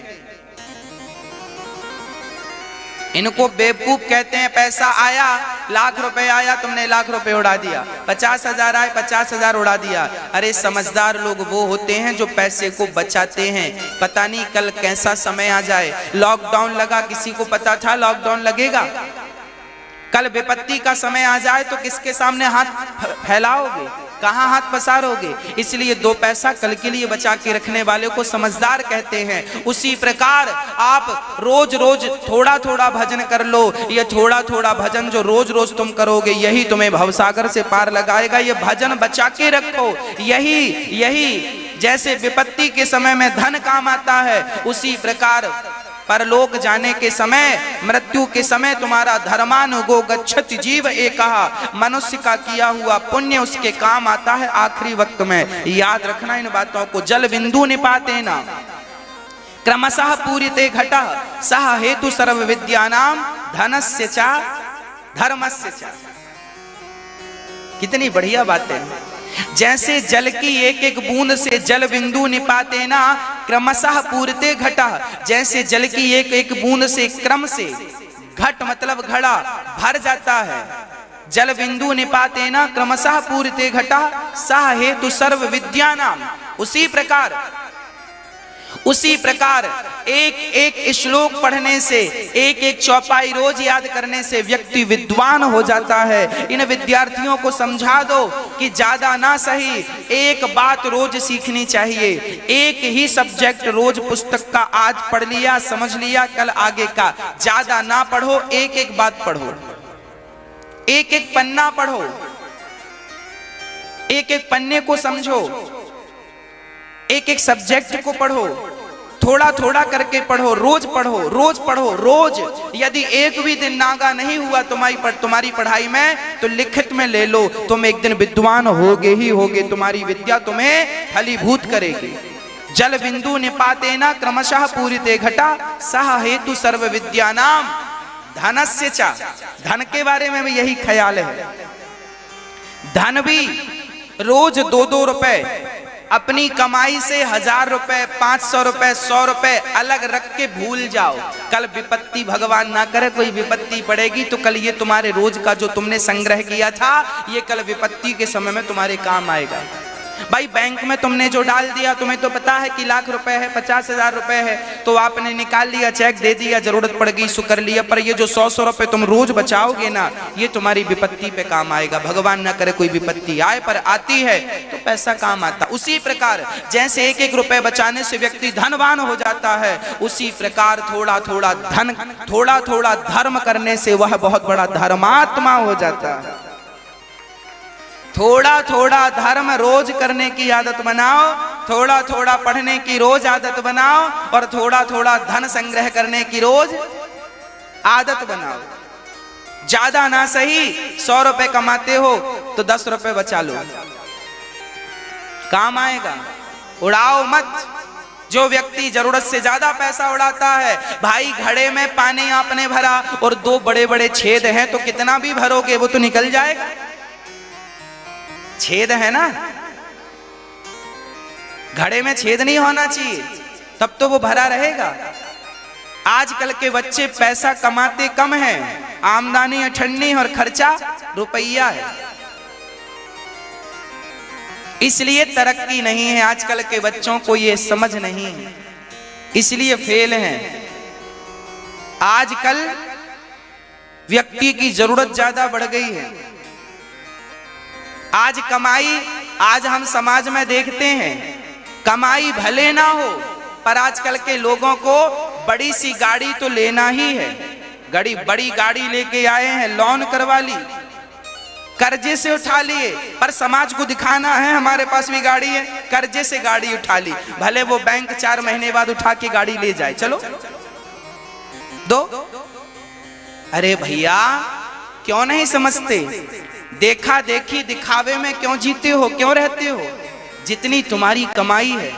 इनको बेवकूफ कहते हैं। पैसा आया, लाख रुपए आया, तुमने लाख रुपए उड़ा दिया। 50,000 आए, 50,000 उड़ा दिया। अरे समझदार लोग वो होते हैं जो पैसे को बचाते हैं। पता नहीं कल कैसा समय आ जाए। लॉकडाउन लगा, किसी को पता था लॉकडाउन लगेगा? कल विपत्ति का समय आ जाए तो किसके सामने हाथ फैलाओगे, कहां हाथ पसारोगे? इसलिए दो पैसा कल के लिए बचा के रखने वाले को समझदार कहते हैं। उसी प्रकार आप रोज रोज थोड़ा थोड़ा भजन कर लो। ये थोड़ा थोड़ा भजन जो रोज रोज तुम करोगे यही तुम्हें भवसागर से पार लगाएगा। ये भजन बचा के रखो। यही जैसे विपत्ति के समय में धन काम आता है, उसी प्रकार परलोक जाने के समय, मृत्यु के समय तुम्हारा धर्मानुगो गच्छति जीव एकहा, मनुष्य का किया हुआ पुण्य उसके काम आता है आखिरी वक्त में। याद रखना इन बातों को। जल बिंदु निपातेन क्रमशः पूरिते घटः सह हेतु सर्व विद्यानाम धनस्य च धर्मस्य च। कितनी बढ़िया बात है। जैसे जल की एक एक बूंद से जल बिंदु निपाते ना क्रमशः पूरते घटा, जैसे जल की एक एक बूंद से क्रम से घट मतलब घड़ा भर जाता है। जल बिंदु निपाते ना क्रमशः पूरते घटा सह हेतु सर्व विद्यानाम। उसी प्रकार एक एक श्लोक पढ़ने से, एक एक चौपाई रोज याद करने से व्यक्ति विद्वान हो जाता है। इन विद्यार्थियों को समझा दो कि ज्यादा ना सही एक बात रोज सीखनी चाहिए। एक ही सब्जेक्ट रोज पुस्तक का आज पढ़ लिया, समझ लिया, कल आगे का ज्यादा ना पढ़ो। एक एक बात पढ़ो, एक एक पन्ना पढ़ो, एक एक पन्ने को समझो, एक एक सब्जेक्ट को पढ़ो, थोड़ा थोड़ा करके पढ़ो, रोज पढ़ो, रोज पढ़ो, रोज। यदि एक भी दिन नागा नहीं हुआ तुम्हारी पढ़ाई में तो लिखित में ले लो, तुम एक दिन विद्वान होगे ही होगे। तुम्हारी विद्या तुम्हें फलीभूत करेगी। जल बिंदु निपातेन क्रमशः पूरिते घटा सह हेतु सर्व विद्यानाम धनस्य च। धन के बारे में भी यही ख्याल है। धन भी रोज 2-2 रुपए अपनी कमाई से 1000 रुपए, 500 रुपए, 100 रुपए अलग रख के भूल जाओ। कल विपत्ति, भगवान ना करे कोई विपत्ति पड़ेगी तो कल ये तुम्हारे रोज का जो तुमने संग्रह किया था ये कल विपत्ति के समय में तुम्हारे काम आएगा। भाई बैंक में तुमने जो डाल दिया, तुम्हें तो पता है कि लाख रुपए है, 50,000 रुपए है, तो आपने निकाल लिया, चेक दे दिया, जरूरत पड़ गई सो कर लिया। पर ये जो 100 रुपए तुम रोज बचाओगे ना, ये तुम्हारी विपत्ति पे काम आएगा। भगवान ना करे कोई विपत्ति आए, पर आती है तो पैसा काम आता। उसी प्रकार जैसे एक एक रुपए बचाने से व्यक्ति धनवान हो जाता है, उसी प्रकार थोड़ा थोड़ा धन, थोड़ा थोड़ा धर्म करने से वह बहुत बड़ा धर्मात्मा हो जाता है। थोड़ा थोड़ा धर्म रोज करने की आदत बनाओ, थोड़ा थोड़ा पढ़ने की रोज आदत बनाओ, और थोड़ा थोड़ा धन संग्रह करने की रोज आदत बनाओ। ज्यादा ना सही 100 रुपए कमाते हो तो 10 रुपए बचा लो, काम आएगा। उड़ाओ मत। जो व्यक्ति जरूरत से ज्यादा पैसा उड़ाता है, भाई घड़े में पानी आपने भरा और 2 बड़े बड़े छेद हैं तो कितना भी भरोगे वो तो निकल जाएगा। छेद है ना, घड़े में छेद नहीं होना चाहिए, तब तो वो भरा रहेगा। आजकल के बच्चे पैसा कमाते कम हैं, आमदनी अठन्नी और खर्चा रुपया है, इसलिए तरक्की नहीं है। आजकल के बच्चों को ये समझ नहीं है, इसलिए फेल हैं। आजकल व्यक्ति की जरूरत ज्यादा बढ़ गई है। आज कमाई, आज हम समाज में देखते हैं कमाई भले ना हो पर आजकल के लोगों को बड़ी सी गाड़ी तो लेना ही है। बड़ी गाड़ी लेके आए हैं, लोन करवा ली, कर्जे से उठा लिए, पर समाज को दिखाना है हमारे पास भी गाड़ी है, कर्जे से गाड़ी उठा ली। भले वो बैंक 4 महीने बाद उठा के गाड़ी ले जाए, चलो दो। अरे भैया क्यों नहीं समझते? देखा देखी दिखावे में क्यों जीते हो, क्यों रहते हो? जितनी तुम्हारी कमाई है।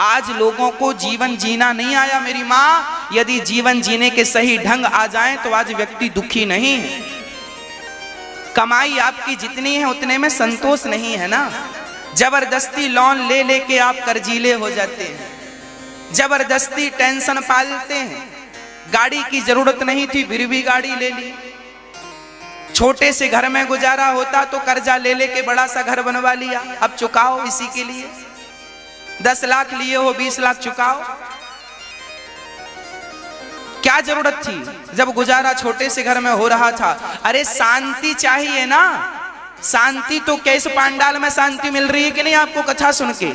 आज लोगों को जीवन जीना नहीं आया मेरी माँ। यदि जीवन जीने के सही ढंग आ जाएं तो आज व्यक्ति दुखी नहीं है। कमाई आपकी जितनी है उतने में संतोष नहीं है ना। जबरदस्ती लोन ले लेके आप कर्जीले हो जाते हैं, जबरदस्ती टेंशन पालते हैं। गाड़ी की जरूरत नहीं थी फिर भी गाड़ी ले ली। छोटे से घर में गुजारा होता तो कर्जा ले लेके बड़ा सा घर बनवा लिया। अब चुकाओ इसी के लिए, 10 लाख लिए हो 20 लाख चुकाओ। क्या जरूरत थी जब गुजारा छोटे से घर में हो रहा था। अरे शांति चाहिए ना, शांति तो केस पांडाल में शांति मिल रही है कि नहीं आपको कथा सुन के?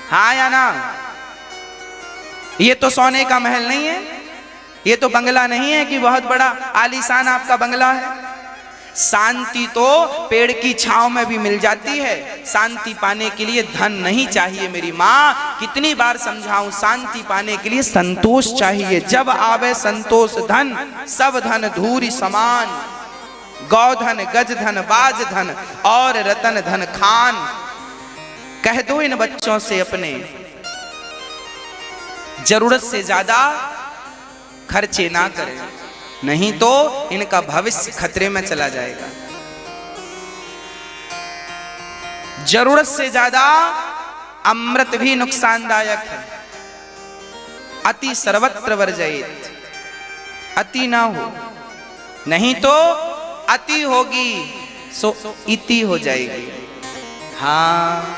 हाँ या ना? ये तो सोने का महल नहीं है, ये तो बंगला नहीं है कि बहुत बड़ा आलीशान आपका बंगला है। शांति तो पेड़ की छांव में भी मिल जाती है। शांति पाने के लिए धन नहीं चाहिए मेरी माँ, कितनी बार समझाऊं। शांति पाने के लिए संतोष चाहिए। जब आवे संतोष धन, सब धन धूरी समान। गौधन गज धन बाज धन और रतन धन खान। कह दो इन बच्चों से अपने जरूरत से ज्यादा खर्चे ना करें, नहीं तो इनका भविष्य खतरे में चला जाएगा। जरूरत से ज्यादा अमृत भी नुकसानदायक है। अति सर्वत्र वर्जयेत, अति ना हो, नहीं तो अति होगी सो इति हो जाएगी। हाँ,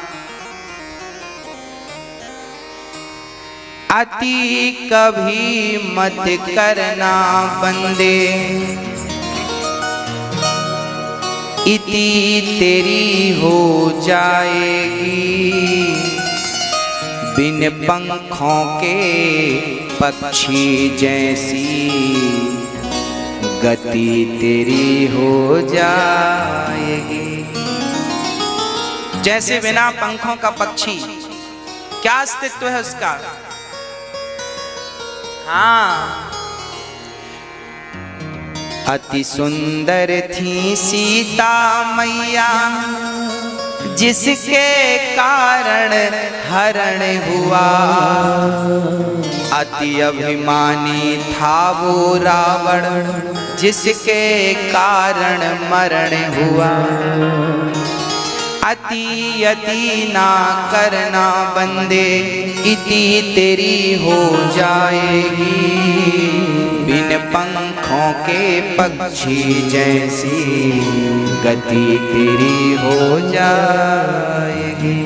अति कभी मत करना बंदे, इति तेरी हो जाएगी। बिन पंखों के पक्षी जैसी गति तेरी हो जाएगी। जैसे बिना पंखों का पक्षी, क्या अस्तित्व है उसका? हाँ, अति सुंदर थी सीता मैया, जिसके कारण हरण हुआ। अति अभिमानी था वो रावण, जिसके कारण मरण हुआ। अति अति ना करना बंदे, इति तेरी हो जाएगी। बिन पंखों के पक्षी जैसी गति तेरी हो जाएगी।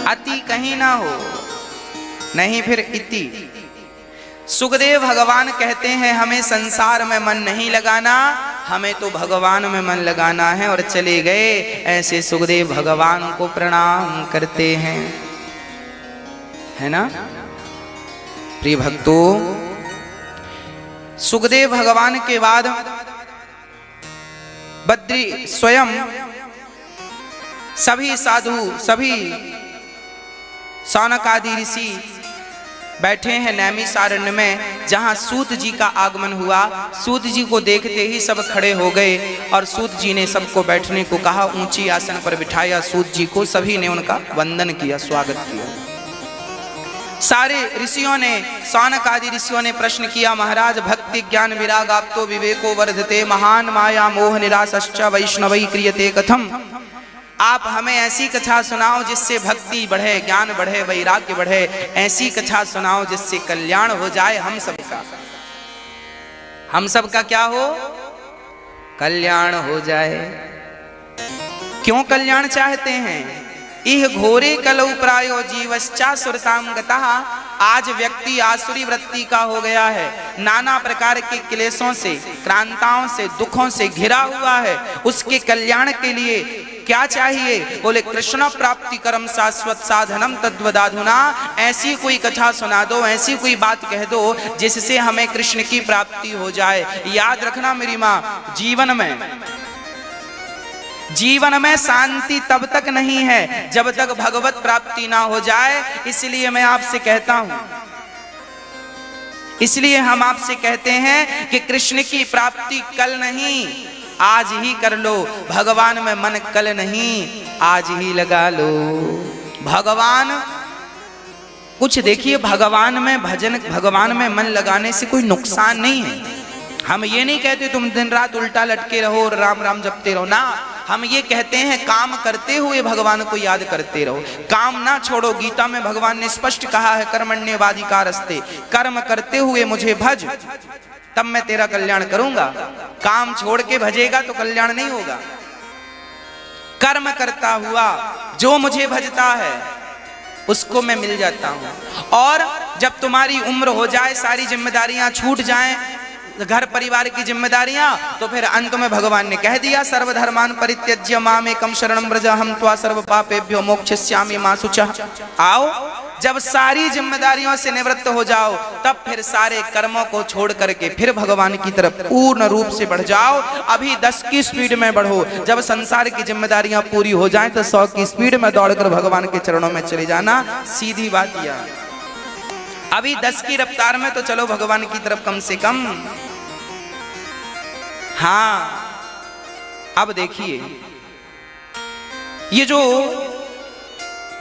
अति कहीं ना हो, नहीं फिर इति। सुखदेव भगवान कहते हैं हमें संसार में मन नहीं लगाना, हमें तो भगवान में मन लगाना है, और चले गए। ऐसे सुखदेव भगवान को प्रणाम करते हैं, है ना प्रिय भक्तों। सुखदेव भगवान के बाद बद्री स्वयं सभी साधु, सभी शौनक आदि ऋषि बैठे हैं नैमिषारण्य में, जहां सूत जी का आगमन हुआ। सूत जी को देखते ही सब खड़े हो गए और सूत जी ने सबको बैठने को कहा। ऊंची आसन पर बिठाया सूत जी को, सभी ने उनका वंदन किया, स्वागत किया। सारे ऋषियों ने, शौनक आदि ऋषियों ने प्रश्न किया, महाराज भक्ति ज्ञान विराग आप तो विवेको वर्धते, महान माया मोह निराशश्च वैष्णवै क्रियते कथम। आप हमें ऐसी कथा सुनाओ जिससे भक्ति बढ़े, ज्ञान बढ़े, वैराग्य बढ़े। ऐसी कथा सुनाओ जिससे कल्याण हो जाए हम सबका। हम सबका क्या हो? कल्याण हो जाए। क्यों कल्याण चाहते हैं? इह घोरे कलौ प्रायो जीवश्चा सुरताम गतः। आज व्यक्ति आसुरी वृत्ति का हो गया है, नाना प्रकार के क्लेशों से, क्रांताओं से, दुखों से घिरा हुआ है। उसके कल्याण के लिए क्या चाहिए? बोले कृष्ण प्राप्ति कर्म शाश्वत साधनम तद्वदाधुना। ऐसी कोई कथा सुना दो, ऐसी कोई बात कह दो जिससे हमें कृष्ण की प्राप्ति हो जाए। याद रखना मेरी माँ, जीवन में शांति तब तक नहीं है जब तक भगवत प्राप्ति ना हो जाए। इसलिए मैं आपसे कहता हूं, इसलिए हम आपसे कहते हैं कि कृष्ण की प्राप्ति कल नहीं, आज ही कर लो। भगवान में मन कल नहीं, आज ही लगा लो। भगवान कुछ देखिए, भगवान में भजन, भगवान में मन लगाने से कोई नुकसान नहीं है। हम ये नहीं कहते तुम दिन रात उल्टा लटके रहो और राम राम जपते रहो ना, हम ये कहते हैं काम करते हुए भगवान को याद करते रहो, काम ना छोड़ो। गीता में भगवान ने स्पष्ट कहा है कर्मण्येवाधिकारस्ते, कर्म करते हुए मुझे भज, तब मैं तेरा कल्याण करूंगा। काम छोड़ के भजेगा तो कल्याण नहीं होगा। कर्म करता हुआ जो मुझे भजता है उसको मैं मिल जाता हूं। और जब तुम्हारी उम्र हो जाए, सारी जिम्मेदारियां छूट जाएं, घर परिवार की जिम्मेदारियां, तो फिर अंत में भगवान ने कह दिया सर्वधर्मान परित्यज्य मामेकं शरणं व्रज अहं त्वा सर्व पापेभ्यो मोक्षयिष्यामि मा शुचः। आओ, जब सारी जिम्मेदारियों से निवृत्त हो जाओ, तब फिर सारे कर्मों को छोड़ करके फिर भगवान की तरफ पूर्ण रूप से बढ़ जाओ। अभी 10 की स्पीड में बढ़ो, जब संसार की जिम्मेदारियां पूरी हो जाएं तो 100 की स्पीड में दौड़कर भगवान के चरणों में चले जाना। सीधी बात यह, अभी 10 की रफ्तार में तो चलो भगवान की तरफ कम से कम। हाँ, अब देखिए ये जो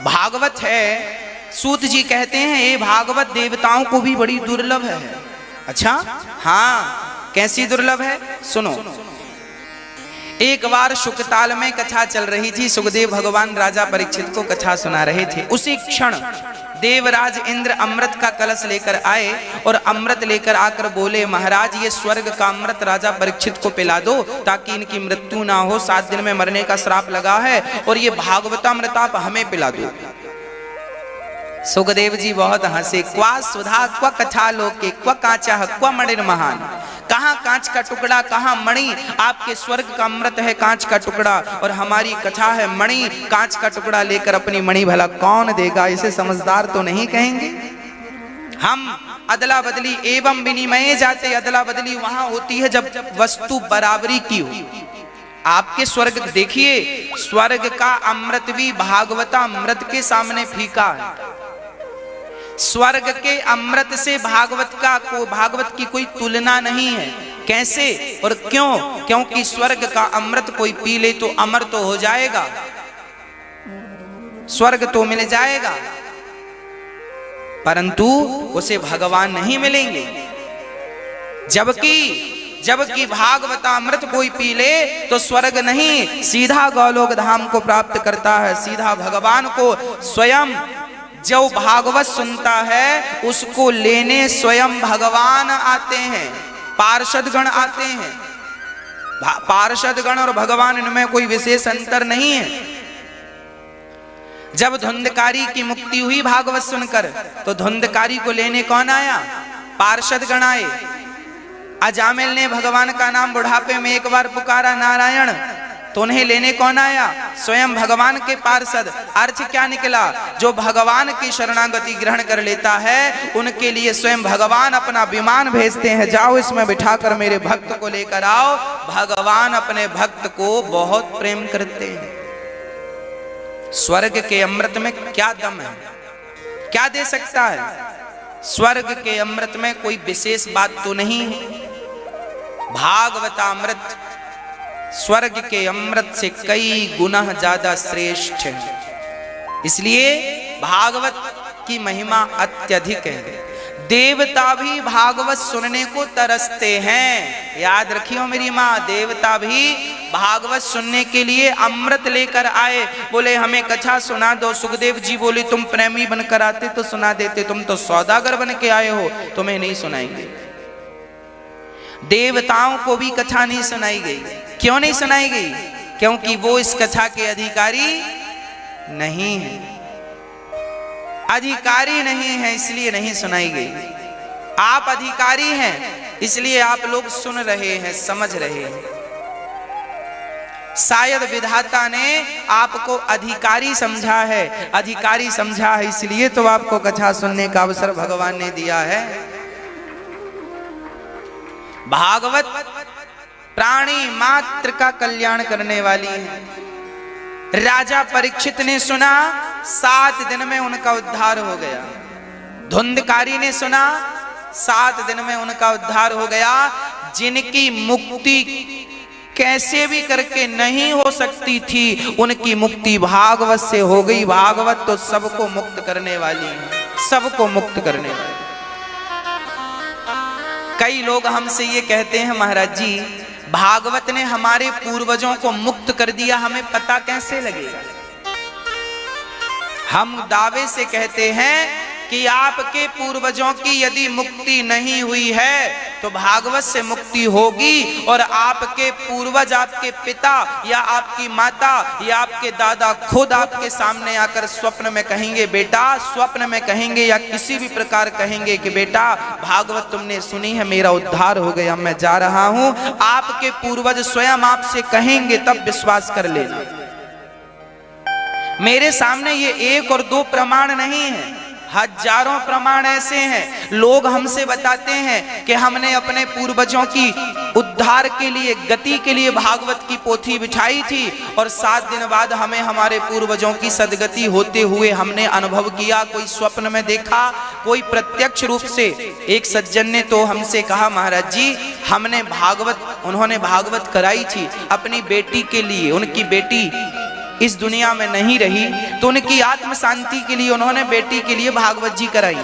भागवत है, सूत जी कहते हैं ये भागवत देवताओं को भी बड़ी दुर्लभ है। अच्छा, हाँ, कैसी दुर्लभ है सुनो। एक बार शुकताल में कथा चल रही थी, सुखदेव भगवान राजा परीक्षित को कथा सुना रहे थे। उसी क्षण देवराज इंद्र अमृत का कलश लेकर आए और अमृत लेकर आकर बोले, महाराज ये स्वर्ग का अमृत राजा परीक्षित को पिला दो ताकि इनकी मृत्यु ना हो, 7 दिन में मरने का श्राप लगा है, और ये भागवतामृत आप हमें पिला दो। सुखदेव जी बहुत हंसे। क्वा सुधा क्वा कथा लोके क्वा कांचा क्वा मणिर महान। कहाँ कांच का टुकड़ा, कहाँ मणि। आपके स्वर्ग का अमृत है कांच का टुकड़ा, और हमारी कथा है मणि। कांच का टुकड़ा लेकर अपनी मणि भला कौन देगा? इसे समझदार तो नहीं कहेंगे। हम अदला बदली एवं विनिमय जाते, अदला बदली वहां होती है जब वस्तु बराबरी की हो। आपके स्वर्ग देखिए, स्वर्ग का अमृत भी भागवता अमृत के सामने फीका है। स्वर्ग के अमृत से भागवत की कोई तुलना नहीं है। कैसे और क्यों? क्योंकि स्वर्ग का अमृत कोई पी ले तो अमर तो हो जाएगा, स्वर्ग तो मिल जाएगा, परंतु उसे भगवान नहीं मिलेंगे। जबकि भागवतामृत कोई पी ले तो स्वर्ग नहीं, सीधा गौलोक धाम को प्राप्त करता है, सीधा भगवान को। स्वयं जो भागवत सुनता है उसको लेने स्वयं भगवान आते हैं, पार्षदगण आते हैं। पार्षदगण और भगवान इनमें कोई विशेष अंतर नहीं है। जब धुंधकारी की मुक्ति हुई भागवत सुनकर, तो धुंधकारी को लेने कौन आया? पार्षदगण आए। अजामिल ने भगवान का नाम बुढ़ापे में एक बार पुकारा, नारायण, तो उन्हें लेने कौन आया? स्वयं भगवान के पार्षद। अर्थ क्या निकला? जो भगवान की शरणागति ग्रहण कर लेता है उनके लिए स्वयं भगवान अपना विमान भेजते हैं, जाओ इसमें बिठाकर मेरे भक्त को लेकर आओ। भगवान अपने भक्त को बहुत प्रेम करते हैं। स्वर्ग के अमृत में क्या दम है, क्या दे सकता है? स्वर्ग के अमृत में कोई विशेष बात तो नहीं है। भागवतामृत स्वर्ग के अमृत से कई गुना ज्यादा श्रेष्ठ है। इसलिए भागवत की महिमा अत्यधिक है। देवता भी भागवत सुनने को तरसते हैं। याद रखियो मेरी माँ, देवता भी भागवत सुनने के लिए अमृत लेकर आए, बोले हमें कथा सुना दो। सुखदेव जी बोले तुम प्रेमी बनकर आते तो सुना देते, तुम तो सौदागर बन के आए हो, तुम्हें नहीं सुनाएंगे। देवताओं को भी कथा नहीं सुनाई गई। क्यों नहीं सुनाई गई? क्योंकि वो इस कथा के अधिकारी नहीं है, अधिकारी नहीं है, इसलिए नहीं सुनाई गई। आप अधिकारी हैं, इसलिए आप लोग सुन रहे हैं, समझ रहे हैं। शायद विधाता ने आपको अधिकारी समझा है, अधिकारी समझा है, इसलिए तो आपको कथा सुनने का अवसर भगवान ने दिया है। भागवत प्राणी मात्र का कल्याण करने वाली है। राजा परीक्षित ने सुना, 7 दिन में उनका उद्धार हो गया। धुंधकारी ने सुना, 7 दिन में उनका उद्धार हो गया। जिनकी मुक्ति कैसे भी करके नहीं हो सकती थी, उनकी मुक्ति भागवत से हो गई। भागवत तो सबको मुक्त करने वाली है, सबको मुक्त करने वाली। कई लोग हमसे ये कहते हैं महाराज जी भागवत ने हमारे पूर्वजों को मुक्त कर दिया, हमें पता कैसे लगेगा? हम दावे से कहते हैं कि आपके पूर्वजों की यदि मुक्ति नहीं हुई है तो भागवत से मुक्ति होगी। और आपके पूर्वज, आपके पिता या आपकी माता या आपके दादा खुद आपके सामने आकर स्वप्न में कहेंगे बेटा, स्वप्न में कहेंगे या किसी भी प्रकार कहेंगे कि बेटा भागवत तुमने सुनी है, मेरा उद्धार हो गया, मैं जा रहा हूं। आपके पूर्वज स्वयं आपसे कहेंगे, तब विश्वास कर लेना। मेरे सामने ये एक और दो प्रमाण नहीं है, हजारों प्रमाण ऐसे हैं। लोग हमसे बताते हैं कि हमने अपने पूर्वजों की उद्धार के लिए, गति के लिए भागवत की पोथी बिछाई थी और 7 दिन बाद हमें हमारे पूर्वजों की सदगति होते हुए हमने अनुभव किया। कोई स्वप्न में देखा, कोई प्रत्यक्ष रूप से। एक सज्जन ने तो हमसे कहा महाराज जी हमने उन्होंने भागवत कराई थी अपनी बेटी के लिए, उनकी बेटी इस दुनिया में नहीं रही तो उनकी आत्म शांति के लिए उन्होंने बेटी के लिए भागवत जी कराई।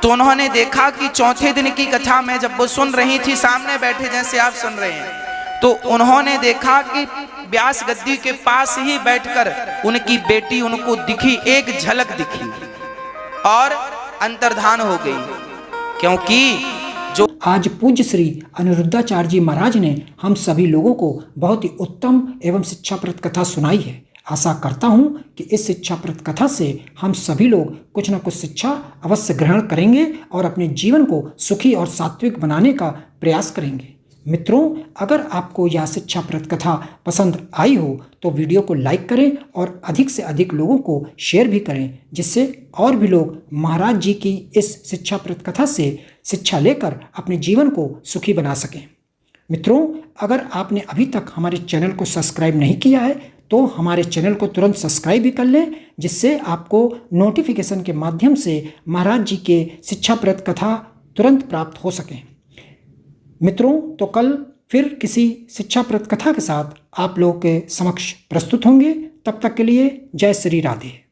तो उन्होंने देखा कि चौथे दिन की कथा में जब वो सुन रही थी, सामने बैठे जैसे आप सुन रहे हैं, तो उन्होंने देखा कि व्यास गद्दी के पास ही बैठकर उनकी बेटी उनको दिखी, एक झलक दिखी और अंतर्धान हो गई। क्योंकि जो आज पूज्य श्री अनिरुद्धाचार्य जी महाराज ने हम सभी लोगों को बहुत ही उत्तम एवं शिक्षाप्रद कथा सुनाई है। आशा करता हूं कि इस शिक्षाप्रद कथा से हम सभी लोग कुछ न कुछ शिक्षा अवश्य ग्रहण करेंगे और अपने जीवन को सुखी और सात्विक बनाने का प्रयास करेंगे। मित्रों, अगर आपको यह शिक्षाप्रद कथा पसंद आई हो तो वीडियो को लाइक करें और अधिक से अधिक लोगों को शेयर भी करें, जिससे और भी लोग महाराज जी की इस शिक्षाप्रद कथा से शिक्षा लेकर अपने जीवन को सुखी बना सकें। मित्रों, अगर आपने अभी तक हमारे चैनल को सब्सक्राइब नहीं किया है तो हमारे चैनल को तुरंत सब्सक्राइब भी कर लें, जिससे आपको नोटिफिकेशन के माध्यम से महाराज जी के शिक्षाप्रद कथा तुरंत प्राप्त हो सकें। मित्रों, तो कल फिर किसी शिक्षाप्रद कथा के साथ आप लोगों के समक्ष प्रस्तुत होंगे। तब तक के लिए जय श्री राधे।